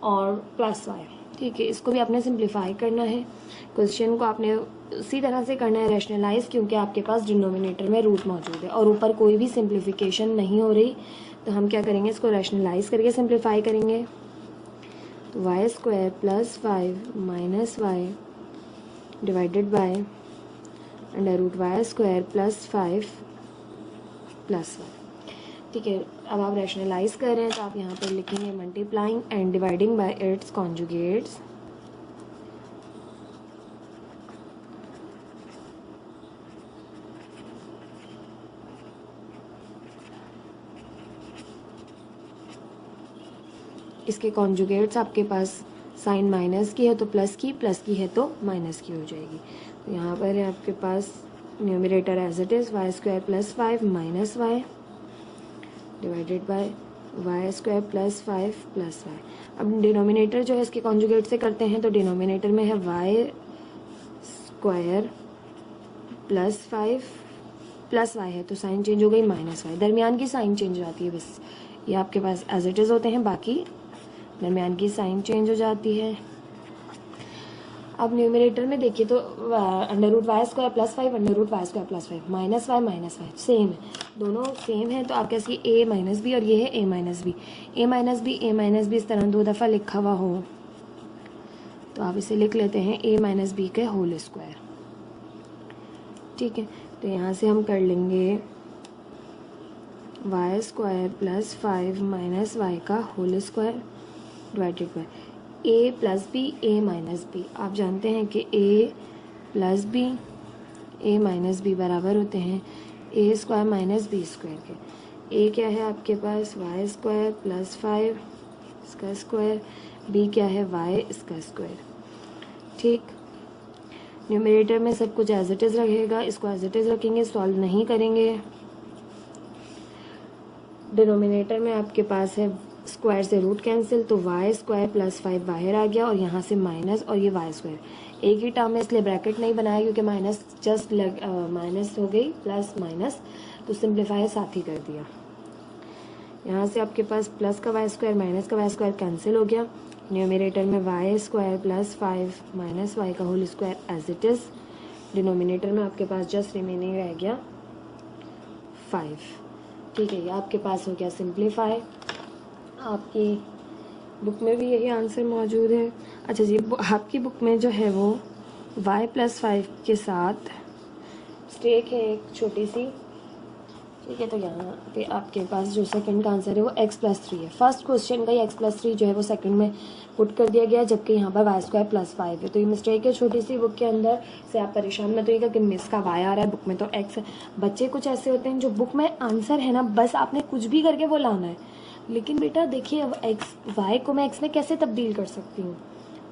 और प्लस वाई। ठीक है, इसको भी आपने सिंप्लीफाई करना है। क्वेश्चन को आपने उसी तरह से करना है रैशनलाइज, क्योंकि आपके पास डिनोमिनेटर में रूट मौजूद है और ऊपर कोई भी सिंप्लीफिकेशन नहीं हो रही। तो हम क्या करेंगे, इसको रैशनलाइज करके सिंप्लीफाई करेंगे। तो y square plus 5 minus y divided by under root y square plus 5 plus y. ठीक है, अब आप रैशनलाइज कर रहे हैं तो आप यहाँ पर लिखेंगे multiplying and dividing by it's conjugates. इसके कॉन्जुगेट्स आपके पास साइन माइनस की है तो प्लस की है तो माइनस की हो जाएगी। तो यहाँ पर है आपके पास numerator as it is y square plus 5 minus y divided by y square plus 5 plus y. अब डिनोमिनेटर जो है इसके कॉन्जुगेट से करते हैं, तो डिनोमिनेटर में है y square plus 5 plus y है तो साइन चेंज हो गई माइनस वाई, दरमियान की साइन चेंज हो जाती है बस। ये आपके पास एज इट इज़ होते हैं, बाकी दरमियान की साइन चेंज हो जाती है। अब न्यूमरेटर में देखिए तो under root y square plus 5 under root y square plus 5 minus y same है, दोनों सेम है। तो आप कैसे ए माइनस बी और ये है ए माइनस बी, ए माइनस बी इस तरह 2 दफ़ा लिखा हुआ हो तो आप इसे लिख लेते हैं ए माइनस बी के होल स्क्वायर। ठीक है, तो यहाँ से हम कर लेंगे y square plus 5 minus y का whole square divided by a plus B A minus b. आप जानते हैं कि a plus B A minus B बराबर होते हैं a square minus B square के। ए क्या है आपके पास वाई स्क्वायर प्लस 5 इसका स्क्वायर, बी क्या है वाई इसका स्क्वायर। ठीक, न्यूमरेटर में सब कुछ एज इट इज़ रहेगा, इसको एज इट इज़ रखेंगे, सॉल्व नहीं करेंगे। डिनोमिनेटर में आपके पास है स्क्वायर से रूट कैंसिल, तो वाई स्क्वायर प्लस 5 बाहर आ गया और यहाँ से माइनस और ये वाई स्क्वायर एक ही टर्म है इसलिए ब्रैकेट नहीं बनाया क्योंकि माइनस जस्ट माइनस हो गई प्लस माइनस, तो सिंप्लीफाई साथ ही कर दिया। यहाँ से आपके पास प्लस का वाई स्क्वायर माइनस का वाई स्क्वायर कैंसिल हो गया। न्यूमरेटर में y square plus 5 minus y का whole square as it is. Denominator में आपके पास जस्ट रिमेनिंग रह गया 5। ठीक है, ये आपके पास हो गया सिंप्लीफाई। आपकी बुक में भी यही आंसर मौजूद है। अच्छा जी, आपकी बुक में जो है वो y प्लस 5 के साथ स्टेक है एक छोटी सी, ठीक है, तो यहाँ पे आपके पास जो सेकंड का आंसर है वो x+3 है। फर्स्ट क्वेश्चन का ही x+3 जो है वो सेकंड में पुट कर दिया गया, जबकि यहाँ पर y² +5 है। तो ये मिस्टेक है छोटी सी बुक के अंदर, से आप परेशान मत होइएगा कि मिस का y आ रहा है, बुक में तो x है। बच्चे कुछ ऐसे होते हैं जो बुक में आंसर है ना, बस आपने कुछ भी करके वो लाना है, लेकिन बेटा देखिए y को मैं x में कैसे तब्दील कर सकती हूँ।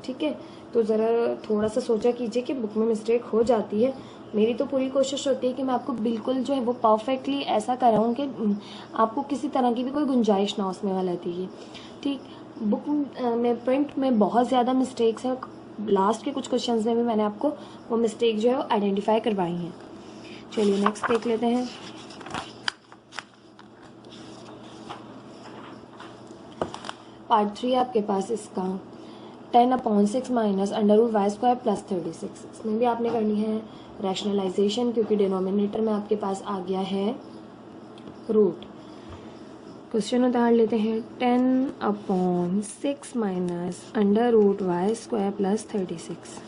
ठीक है, तो ज़रा थोड़ा सा सोचा कीजिए कि बुक में मिस्टेक हो जाती है। मेरी तो पूरी कोशिश होती है कि मैं आपको बिल्कुल जो है वो परफेक्टली ऐसा कराऊँ कि आपको किसी तरह की भी कोई गुंजाइश ना उसमें गलती की। ठीक, बुक में प्रिंट में बहुत ज़्यादा मिस्टेक्स हैं, लास्ट के कुछ क्वेश्चंस में भी मैंने आपको वो मिस्टेक जो है वो आइडेंटिफाई करवाई हैं। चलिए नेक्स्ट देख लेते हैं। पार्ट 3 आपके पास इसका 10/6 माइनस √y² + 36। इसमें भी आपने करनी है रैशनलाइजेशन, क्योंकि डिनोमिनेटर में आपके पास आ गया है रूट। क्वेश्चन उतार लेते हैं। 10/6 माइनस √y² + 36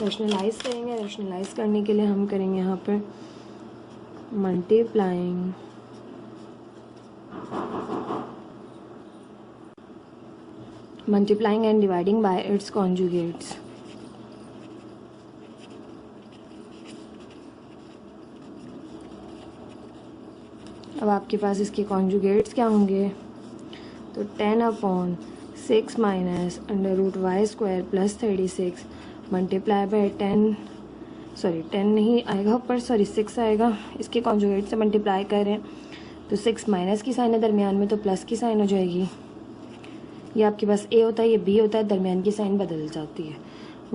रैशनलाइज करेंगे। रैशनलाइज करने के लिए हम करेंगे यहाँ पर multiplying and dividing by its conjugates। अब आपके पास इसके कॉन्जुगेट्स क्या होंगे, तो 10/6 माइनस √y² + 36 मल्टीप्लाई बाय 10 नहीं आएगा ऊपर, 6 आएगा। इसके कॉन्जुगेट से मल्टीप्लाई करें तो 6 माइनस की साइन है दरमियान में, तो प्लस की साइन हो जाएगी। ये आपके पास a होता है, ये b होता है, दरमियान की साइन बदल जाती है।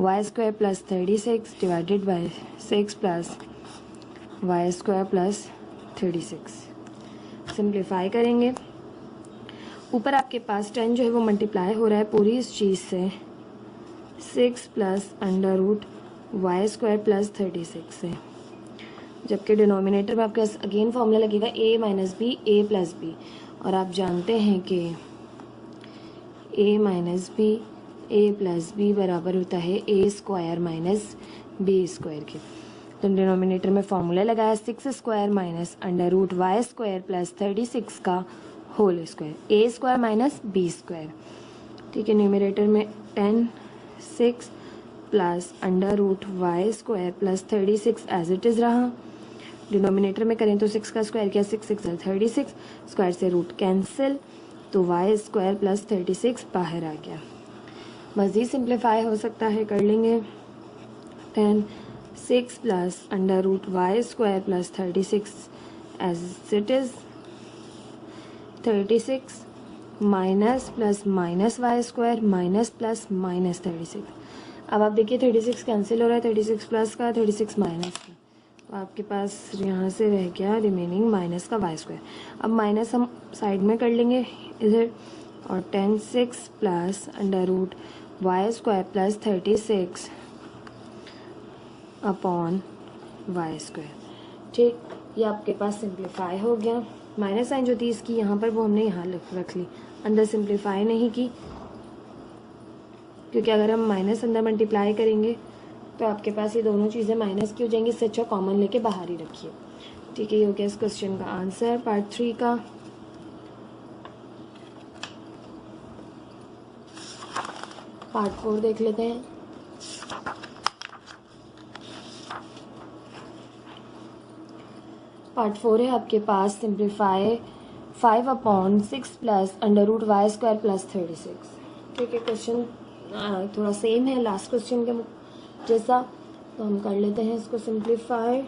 y² + 36 divided by 6 plus y² + 36 simplify करेंगे। ऊपर आपके पास 10 जो है वो मल्टीप्लाई हो रहा है पूरी इस चीज़ से 6 प्लस √y² + 36 से, जबकि डिनोमिनेटर में आपके पास अगेन फॉर्मूला लगेगा a - b a + b, और आप जानते हैं कि a - b a + b बराबर होता है a² - b² के। तो डिनोमिनेटर में फॉर्मूला लगाया 6² माइनस √y² + 36 का होल स्क्वायर, a² - b²। ठीक है, न्यूमरेटर में 6 plus √y² + 36 as it is रहा। डिनोमिनेटर में करें तो 6 का स्क्वायर किया, 6 6 36, स्क्वायर से रूट कैंसिल, तो y² + 36 बाहर आ गया। मज़ीद सिंप्लीफाई हो सकता है, कर लेंगे। 6 plus √y² + 36 as it is 36 minus plus minus y² minus plus minus 36। अब आप देखिए 36 कैंसिल हो रहा है, 36 प्लस का 36 माइनस का, तो आपके पास यहाँ से रह गया रिमेनिंग माइनस का y²। अब माइनस हम साइड में कर लेंगे इधर, और 6 प्लस √y² + 36 अपॉन y²। ठीक, ये आपके पास सिंप्लीफाई हो गया। माइनस साइन जो थी इसकी यहाँ पर, वो हमने यहाँ रख ली, अंदर सिंप्लीफाई नहीं की, क्योंकि अगर हम माइनस अंदर मल्टीप्लाई करेंगे तो आपके पास ये दोनों चीज़ें माइनस की हो जाएंगी। इससे अच्छा कॉमन लेके बाहर ही रखिए। ठीक है, ये हो गया इस क्वेश्चन का आंसर पार्ट 3 का। पार्ट 4 देख लेते हैं। पार्ट 4 है आपके पास सिंप्लीफाई 5/6 प्लस √y² + 36। ठीक है, क्वेश्चन थोड़ा सेम है लास्ट क्वेश्चन के जैसा, तो हम कर लेते हैं इसको सिंप्लीफाई।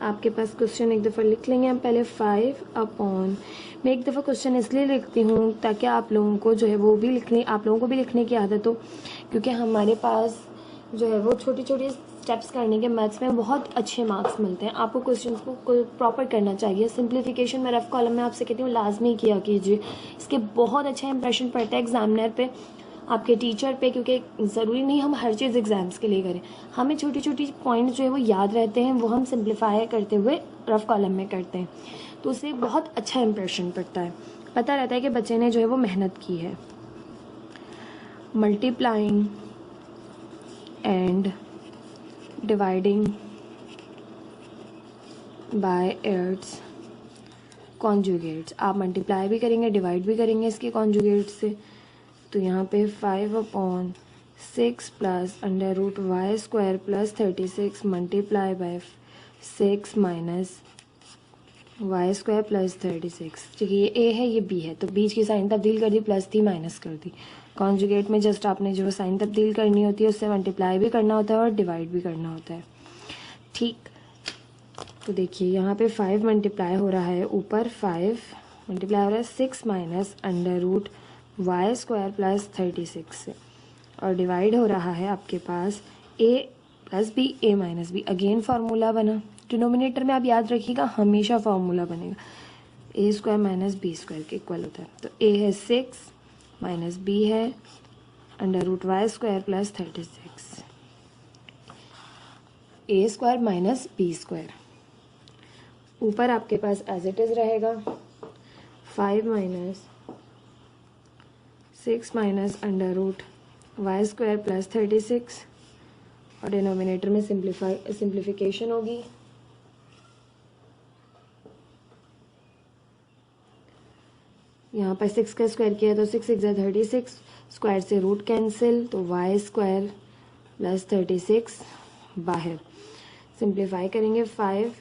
आपके पास क्वेश्चन एक दफ़ा लिख लेंगे हम पहले। 5/, मैं एक दफ़ा क्वेश्चन इसलिए लिखती हूँ ताकि आप लोगों को जो है वो भी आप लोगों को भी लिखने की आदत हो, क्योंकि हमारे पास जो है वो छोटी छोटी स्टेप्स करने के मैथ्स में बहुत अच्छे मार्क्स मिलते हैं। आपको क्वेश्चंस को प्रॉपर करना चाहिए। सिंप्लीफिकेशन में रफ कॉलम में आपसे कहती हूँ लाजमी किया कीजिए, इसके बहुत अच्छा इंप्रेशन पड़ता है एग्जामिनर पे, आपके टीचर पे, क्योंकि ज़रूरी नहीं हम हर चीज़ एग्जाम्स के लिए करें, हमें छोटी छोटी पॉइंट जो है वो याद रहते हैं, वो हम सिंप्लीफाई करते हुए रफ कॉलम में करते हैं, तो उससे बहुत अच्छा इंप्रेशन पड़ता है, पता रहता है कि बच्चे ने जो है वो मेहनत की है। Multiplying and dividing by its conjugates, आप मल्टीप्लाई भी करेंगे डिवाइड भी करेंगे इसके कॉन्जुगेट से। तो यहाँ पे 5/6 plus under root y square plus 36 multiply by 6 minus y square plus 36। ठीक है, ये ए है ये बी है, तो बीच की साइन तब्दील कर दी, प्लस थी माइनस कर दी। कॉन्जुगेट में जस्ट आपने जो साइन तब्दील करनी होती है उससे मल्टीप्लाई भी करना होता है और डिवाइड भी करना होता है। ठीक, तो देखिए यहाँ पे 5 मल्टीप्लाई हो रहा है, ऊपर 5 मल्टीप्लाई हो रहा है 6 minus under root y square plus 36 से, और डिवाइड हो रहा है आपके पास a plus B a minus B. Again formula बना, डिनोमिनेटर में आप याद रखिएगा हमेशा फार्मूला बनेगा, a square minus B square के इक्वल होता है। तो a है 6 माइनस b है under root y square plus 36, a square minus B square. ऊपर आपके पास एज इट इज़ रहेगा 5 minus 6 minus under root y square plus 36, और डिनोमिनेटर में सिंप्लीफिकेशन होगी। यहाँ पर 6 का स्क्वायर किया तो 6 6 36, स्क्वायर से रूट कैंसिल, तो वाई स्क्वायर प्लस 36 बाहर। सिंप्लीफाई करेंगे 5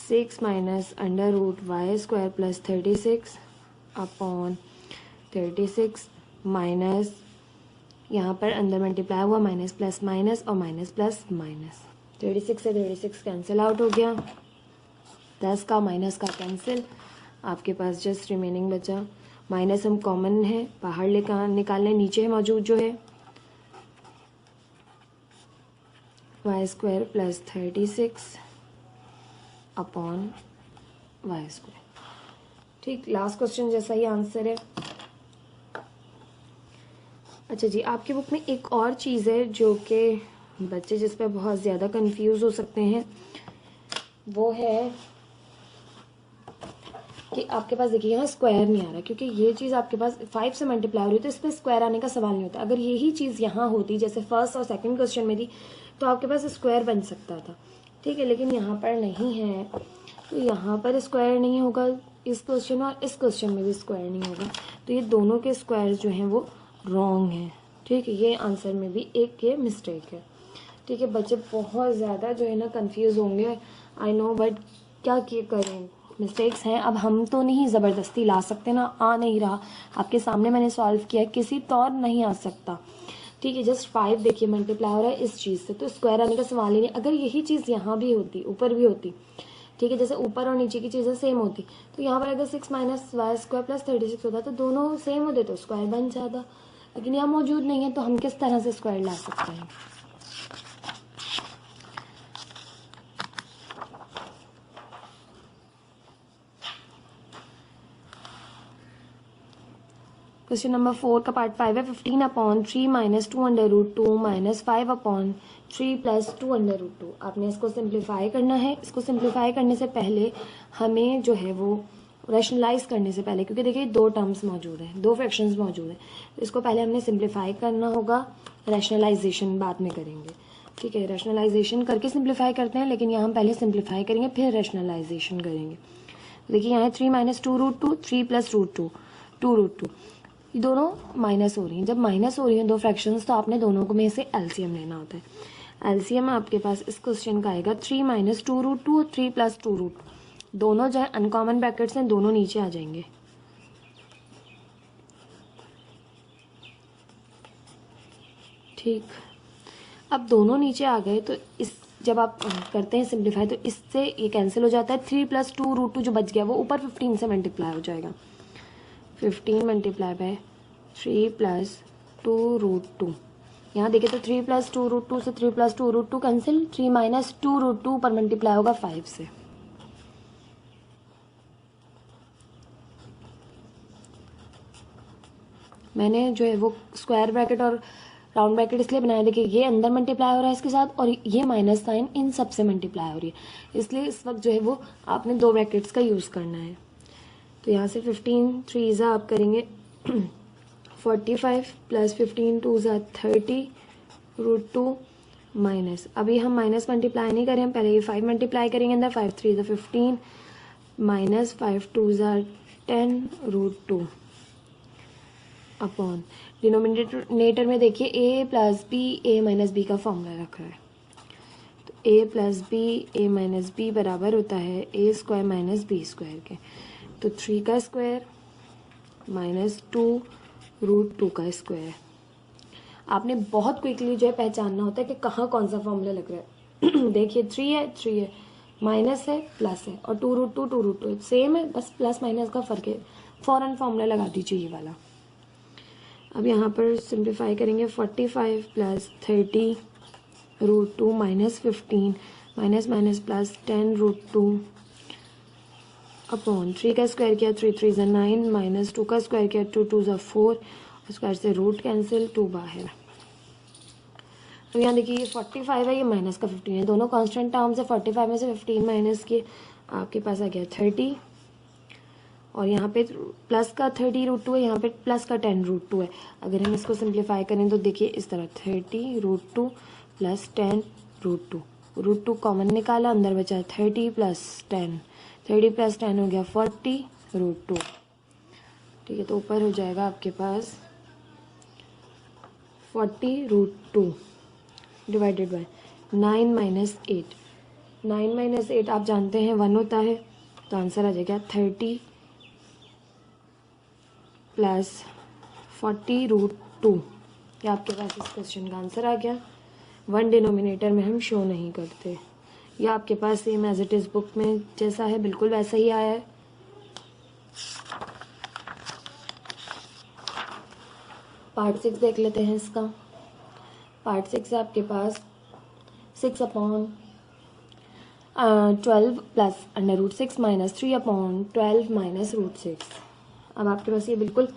6 minus under root y square plus 36 upon 36 minus, यहाँ पर अंदर मल्टीप्लाई हुआ माइनस प्लस माइनस और माइनस प्लस माइनस, 36 से 36 कैंसिल आउट हो गया, 10 का माइनस का कैंसिल, आपके पास जस्ट रिमेनिंग बचा माइनस, हम कॉमन है बाहर निकालने, नीचे है मौजूद जो है y square plus 36 upon y square. ठीक, लास्ट क्वेश्चन जैसा ही आंसर है। अच्छा जी, आपकी बुक में एक और चीज़ है जो कि बच्चे जिस पर बहुत ज़्यादा कंफ्यूज हो सकते हैं, वो है कि आपके पास देखिए यहाँ स्क्वायर नहीं आ रहा, क्योंकि ये चीज़ आपके पास 5 से मल्टीप्लाई हो रही है तो इस पर स्क्वायर आने का सवाल नहीं होता। अगर यही चीज़ यहाँ होती जैसे फर्स्ट और सेकंड क्वेश्चन में थी तो आपके पास स्क्वायर बन सकता था। ठीक है, लेकिन यहाँ पर नहीं है, तो यहाँ पर स्क्वायर नहीं होगा इस क्वेश्चन में, और इस क्वेश्चन में भी स्क्वायर नहीं होगा, तो ये दोनों के स्क्वायर जो हैं वो रॉन्ग है। ठीक है, ये आंसर में भी एक ये मिस्टेक है। ठीक है, बच्चे बहुत ज़्यादा जो है ना कंफ्यूज होंगे, आई नो, बट क्या करें, मिस्टेक्स हैं। अब हम तो नहीं ज़बरदस्ती ला सकते ना, आ नहीं रहा, आपके सामने मैंने सॉल्व किया, किसी तौर नहीं आ सकता। ठीक है, जस्ट 5 देखिए मल्टीप्लाई हो रहा है इस चीज़ से, तो स्क्वायर आने का सवाल ही नहीं। अगर यही चीज़ यहाँ भी होती, ऊपर भी होती, ठीक है, जैसे ऊपर और नीचे की चीज़ें सेम होती, तो यहाँ पर अगर 6 माइनस वाई स्क्वायर प्लस 36 होता तो दोनों सेम होते तो स्क्वायर बन जाता, लेकिन यहाँ मौजूद नहीं है, तो हम किस तरह से स्क्वायर ला सकते हैं। क्वेश्चन नंबर 4 का पार्ट 5 है, 15/3 minus 2 under root 2 minus 5/3 plus 2 under root 2। आपने इसको सिंप्लीफाई करना है। इसको सिंप्लीफाई करने से पहले हमें जो है वो रैशनलाइज करने से पहले, क्योंकि देखिए दो टर्म्स मौजूद हैं, दो फ्रैक्शंस मौजूद हैं, तो इसको पहले हमने सिंप्लीफाई करना होगा, रैशनलाइजेशन बाद में करेंगे। ठीक है, रैशनलाइजेशन करके सिंप्लीफाई करते हैं, लेकिन यहाँ हम पहले सिंप्लीफाई करेंगे फिर रैशनलाइजेशन करेंगे। देखिए यहाँ है 3 minus 2 root 2, 3 plus root 2, 2 root 2, ये दोनों माइनस हो रही हैं। जब माइनस हो रही हैं दो फ्रैक्शंस, तो आपने दोनों को में से एलसीएम लेना होता है। एलसीएम आपके पास इस क्वेश्चन का आएगा 3 माइनस 2 रूट 2 और 3 प्लस 2 रूट 2, दोनों जो है अनकॉमन ब्रैकेट्स हैं, दोनों नीचे आ जाएंगे। ठीक, अब दोनों नीचे आ गए, तो इस जब आप करते हैं सिंप्लीफाई तो इससे ये कैंसिल हो जाता है। 3 प्लस 2 रूट 2 जो बच गया वो ऊपर 15 से मल्टीप्लाई हो जाएगा, 15 मल्टीप्लाई बाय 3 प्लस 2 रूट 2। यहाँ देखिए तो 3 प्लस 2 रूट 2 से 3 plus 2 root 2 cancel, 3 minus 2 root 2 पर मल्टीप्लाई होगा 5 से। मैंने जो है वो स्क्वायर ब्रैकेट और राउंड ब्रैकेट इसलिए बनाया, देखिए ये अंदर मल्टीप्लाई हो रहा है इसके साथ, और ये माइनस साइन इन सब से मल्टीप्लाई हो रही है, इसलिए इस वक्त जो है वो आपने दो ब्रैकेट्स का यूज़ करना है। तो यहाँ से 15 3 आप करेंगे 45 प्लस 15 2 30 रूट 2 माइनस, अभी हम माइनस मल्टीप्लाई नहीं करें, हम पहले ये 5 मल्टीप्लाई करेंगे अंदर, 5 3 15 माइनस 5 टू ज़ार 10 रूट 2 अपॉन डिनोमिनेटर में देखिए A plus B A minus B का फॉर्मूला रखा है, तो A plus B A minus B बराबर होता है A square minus B square के। तो 3 का स्क्वायर माइनस 2 रूट 2 का स्क्वायर। आपने बहुत क्विकली जो है पहचानना होता है कि कहाँ कौन सा फॉर्मूला लग रहा है। देखिए 3 है माइनस है प्लस है, और 2 रूट 2 सेम है, बस प्लस माइनस का फ़र्क है। फ़ौरन फॉर्मूला लगा दीजिए ये वाला। अब यहाँ पर सिंप्लीफाई करेंगे 45 plus 30 root 2 minus 15 minus minus plus 10 root 2 upon 3 का स्क्वायर किया 3 3 ज़ा 9 माइनस 2 का स्क्वायर किया 2 2 ज़ा 4, स्क्वायर से रूट कैंसिल 2 बाहर। तो यहाँ देखिए ये 45 है, ये माइनस का 15 है, दोनों कांस्टेंट टर्म्स है। 45 में से 15 माइनस किए आपके पास आ गया 30, और यहाँ पे प्लस का 30 रूट 2 है, यहाँ पे प्लस का 10 रूट 2 है। अगर हम इसको सिंप्लीफाई करें तो देखिए इस तरह 30 रूट 2 प्लस 10 रूट 2 कॉमन निकाला, अंदर बचा 30 प्लस 10, 30 प्लस 10 हो गया 40 रूट 2। ठीक है, तो ऊपर हो जाएगा आपके पास 40 root 2 divided by 9 minus 8। 9 minus 8 आप जानते हैं 1 होता है, तो आंसर आ जाएगा 30 प्लस 40 रूट 2। ये आपके पास इस क्वेश्चन का आंसर आ गया। 1 डिनोमिनेटर में हम शो नहीं करते। यह आपके पास same as it is book में जैसा है बिल्कुल वैसा ही आया है। पार्ट 6 देख लेते हैं इसका। पार्ट 6 है आपके पास 6 upon 12 plus under root 6 minus 3 upon 12 minus root 6। अब आपके पास ये बिल्कुल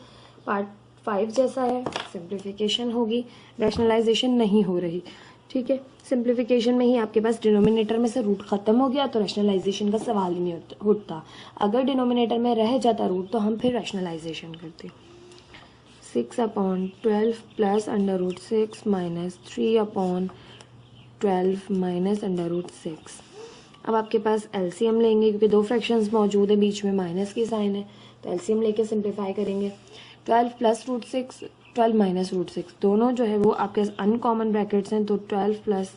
पार्ट 5 जैसा है, सिंप्लीफिकेशन होगी, रैशनलाइजेशन नहीं हो रही। ठीक है, सिंप्लीफिकेशन में ही आपके पास डिनोमिनेटर में से रूट खत्म हो गया तो रैशनलाइजेशन का सवाल ही नहीं उठता। अगर डिनोमिनेटर में रह जाता रूट तो हम फिर रैशनलाइजेशन करते। 6 upon 12 plus under root 6 minus 3 upon 12 minus under root 6। अब आपके पास एलसीएम लेंगे क्योंकि दो फ्रैक्शंस मौजूद है, बीच में माइनस की साइन है, तो एलसीएम लेके सिंप्लीफाई करेंगे। 12 प्लस रूट 6 12 माइनस रूट 6 दोनों जो है वो आपके अनकॉमन ब्रैकेट्स हैं, तो 12 प्लस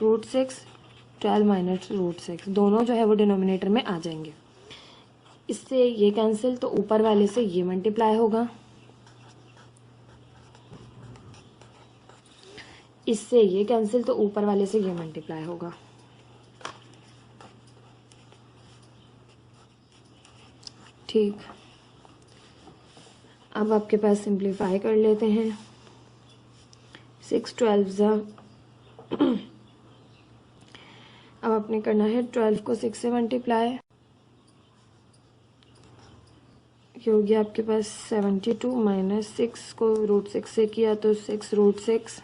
रूट 6 12 माइनस रूट 6 दोनों जो है वो डिनोमिनेटर में आ जाएंगे। इससे ये कैंसिल, तो ऊपर वाले से ये मल्टीप्लाई होगा, इससे ये कैंसिल, तो ऊपर वाले से ये मल्टीप्लाई होगा। ठीक, अब आपके पास सिंप्लीफाई कर लेते हैं। 6 12 ज़ा अब आपने करना है 12 को 6 से मल्टीप्लाई, ये हो गया आपके पास 72 माइनस 6 को रूट 6 से किया तो 6 रूट 6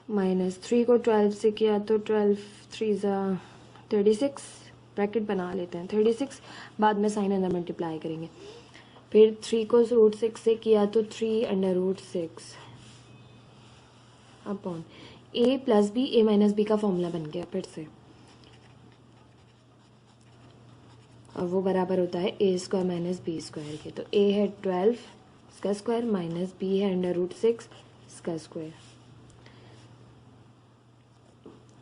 माइनस 3 को 12 से किया तो 12 3 ज़ा 36, ब्रैकेट बना लेते हैं 36, बाद में साइन अंदर मल्टीप्लाई करेंगे। फिर 3 को रूट 6 से किया तो 3 अंडर रूट 6 अपॉन ए प्लस बी ए माइनस बी का फॉर्मूला बन गया फिर से, और वो बराबर होता है A square minus B square के। तो ए है 12 इसका स्क्वायर माइनस बी है अंडर रूट 6 इसका स्क्वायर।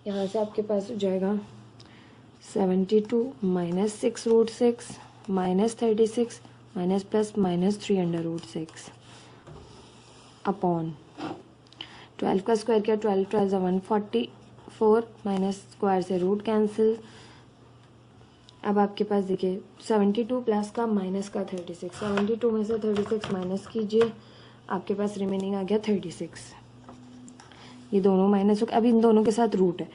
यहाँ से आपके पास हो जाएगा 72 minus 6 root 6 minus 36 minus plus minus 3 under root 6 upon 12 का स्क्वायर किया 12 12 144 माइनस स्क्वायर से रूट कैंसिल। अब आपके पास देखिए 72 प्लस का माइनस का 36, 72 में से 36 माइनस कीजिए, आपके पास रिमेनिंग आ गया 36। ये दोनों माइनस हो, अब इन दोनों के साथ रूट है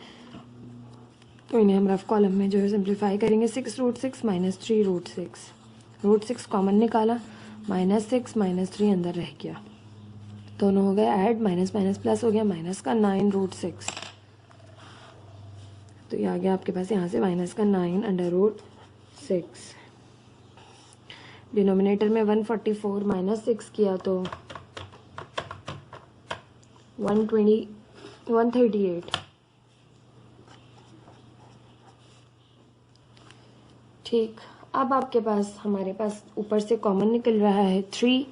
तो इन्हें हम रफ कॉलम में जो है सिंप्लीफाई करेंगे। 6 root 6 minus 3 root 6, root 6 common निकाला, माइनस 6 माइनस 3 अंदर रह गया, दोनों हो गए ऐड, माइनस माइनस प्लस हो गया, माइनस का 9 रूट 6, तो ये आ गया आपके पास यहाँ से माइनस का 9 अंडर रूट 6। डिनोमिनेटर में 144 माइनस 6 किया तो 138 ठीक, अब आपके पास हमारे पास ऊपर से कॉमन निकल रहा है 3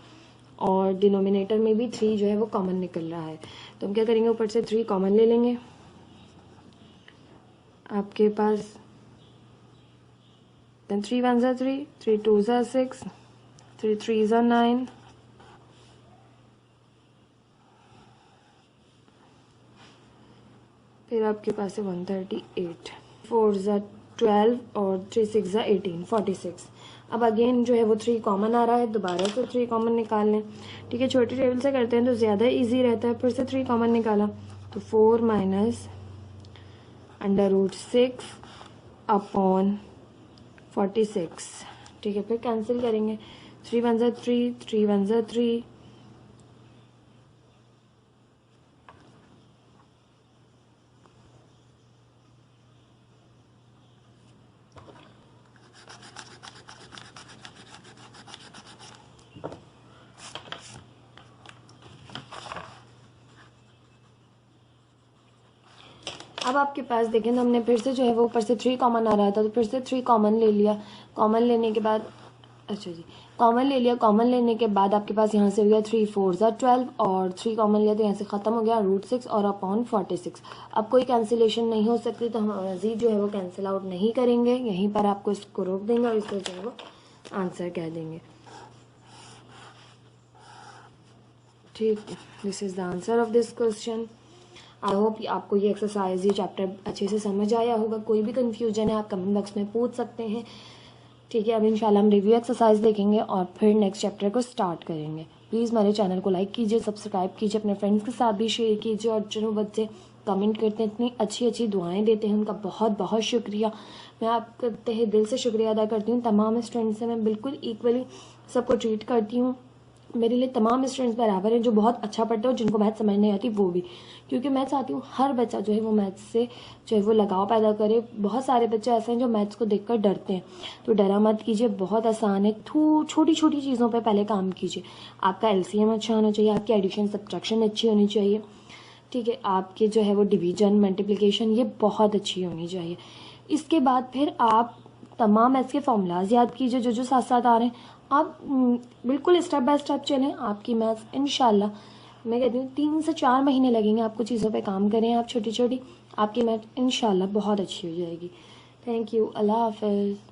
और डिनोमिनेटर में भी 3 जो है वो कॉमन निकल रहा है। तो हम क्या करेंगे, ऊपर से 3 कॉमन ले लेंगे। आपके पास 3 1 ज़ा 3, 3 2 ज़ा 6, 3 3 ज़ा 9, फिर आपके पास है 138, 4 ज़ा 12 और 3 6 ज़ा 18, 46। अब अगेन जो है वो 3 कॉमन आ रहा है, दोबारा से 3 कॉमन निकाल लें। ठीक है, छोटी टेबल से करते हैं तो ज़्यादा इजी रहता है। फिर से 3 कॉमन निकाला तो 4 माइनस √6 अपॉन 46। ठीक है, फिर कैंसिल करेंगे। 3 1 ज़ा 3, 3 1 ज़ा 3, अब आपके पास देखें तो हमने फिर से जो है वो ऊपर से 3 कॉमन आ रहा था तो फिर से 3 कॉमन ले लिया। कॉमन लेने के बाद कॉमन ले लिया। कॉमन लेने के बाद आपके पास यहाँ से हो गया 3 4 ज़ा 12 और 3 कॉमन लिया तो यहाँ से ख़त्म हो गया √6 और अपॉन 46। अब कोई कैंसिलेशन नहीं हो सकती तो हम मज़ीद जो है वो कैंसिल आउट नहीं करेंगे, यहीं पर आपको इसको रोक देंगे और इसको जो है वो आंसर कह देंगे। ठीक, this is the answer of this question. I hope आपको ये एक्सरसाइज, ये चैप्टर अच्छे से समझ आया होगा। कोई भी कंफ्यूजन है आप कमेंट बॉक्स में पूछ सकते हैं। ठीक है, अब इंशाल्लाह हम रिव्यू एक्सरसाइज देखेंगे और फिर नेक्स्ट चैप्टर को स्टार्ट करेंगे। प्लीज़ मेरे चैनल को लाइक कीजिए, सब्सक्राइब कीजिए, अपने फ्रेंड्स के साथ भी शेयर कीजिए और जो बच्चे कमेंट करते हैं, इतनी अच्छी अच्छी दुआएं देते हैं, उनका बहुत बहुत शुक्रिया। मैं आपका तहे दिल से शुक्रिया अदा करती हूँ। तमाम स्टूडेंट्स से मैं बिल्कुल इक्वली सबको ट्रीट करती हूँ। मेरे लिए तमाम स्टूडेंट्स बराबर हैं, जो बहुत अच्छा पढ़ते हैं और जिनको मैथ समझ नहीं आती वो भी, क्योंकि मैं चाहती हूँ हर बच्चा जो है वो मैथ्स से जो है वो लगाव पैदा करे। बहुत सारे बच्चे ऐसे हैं जो मैथ्स को देखकर डरते हैं, तो डरा मत कीजिए, बहुत आसान है। छोटी छोटी चीज़ों पर पहले काम कीजिए। आपका LCM अच्छा होना चाहिए, आपकी एडिशन सब्ट्रैक्शन अच्छी होनी चाहिए। ठीक है, आपके जो है वो डिवीजन मल्टीप्लिकेशन ये बहुत अच्छी होनी चाहिए। इसके बाद फिर आप तमाम मैथ्स के फॉर्मूलाज याद कीजिए जो जो साथ साथ आ रहे हैं। आप बिल्कुल स्टेप बाय स्टेप चलें, आपकी मैथ्स इंशाल्लाह, मैं कहती हूँ 3 से 4 महीने लगेंगे आपको चीज़ों पे काम करें आप छोटी छोटी, आपकी मैथ इंशाल्लाह बहुत अच्छी हो जाएगी। थैंक यू, अल्लाह हाफ़िज़।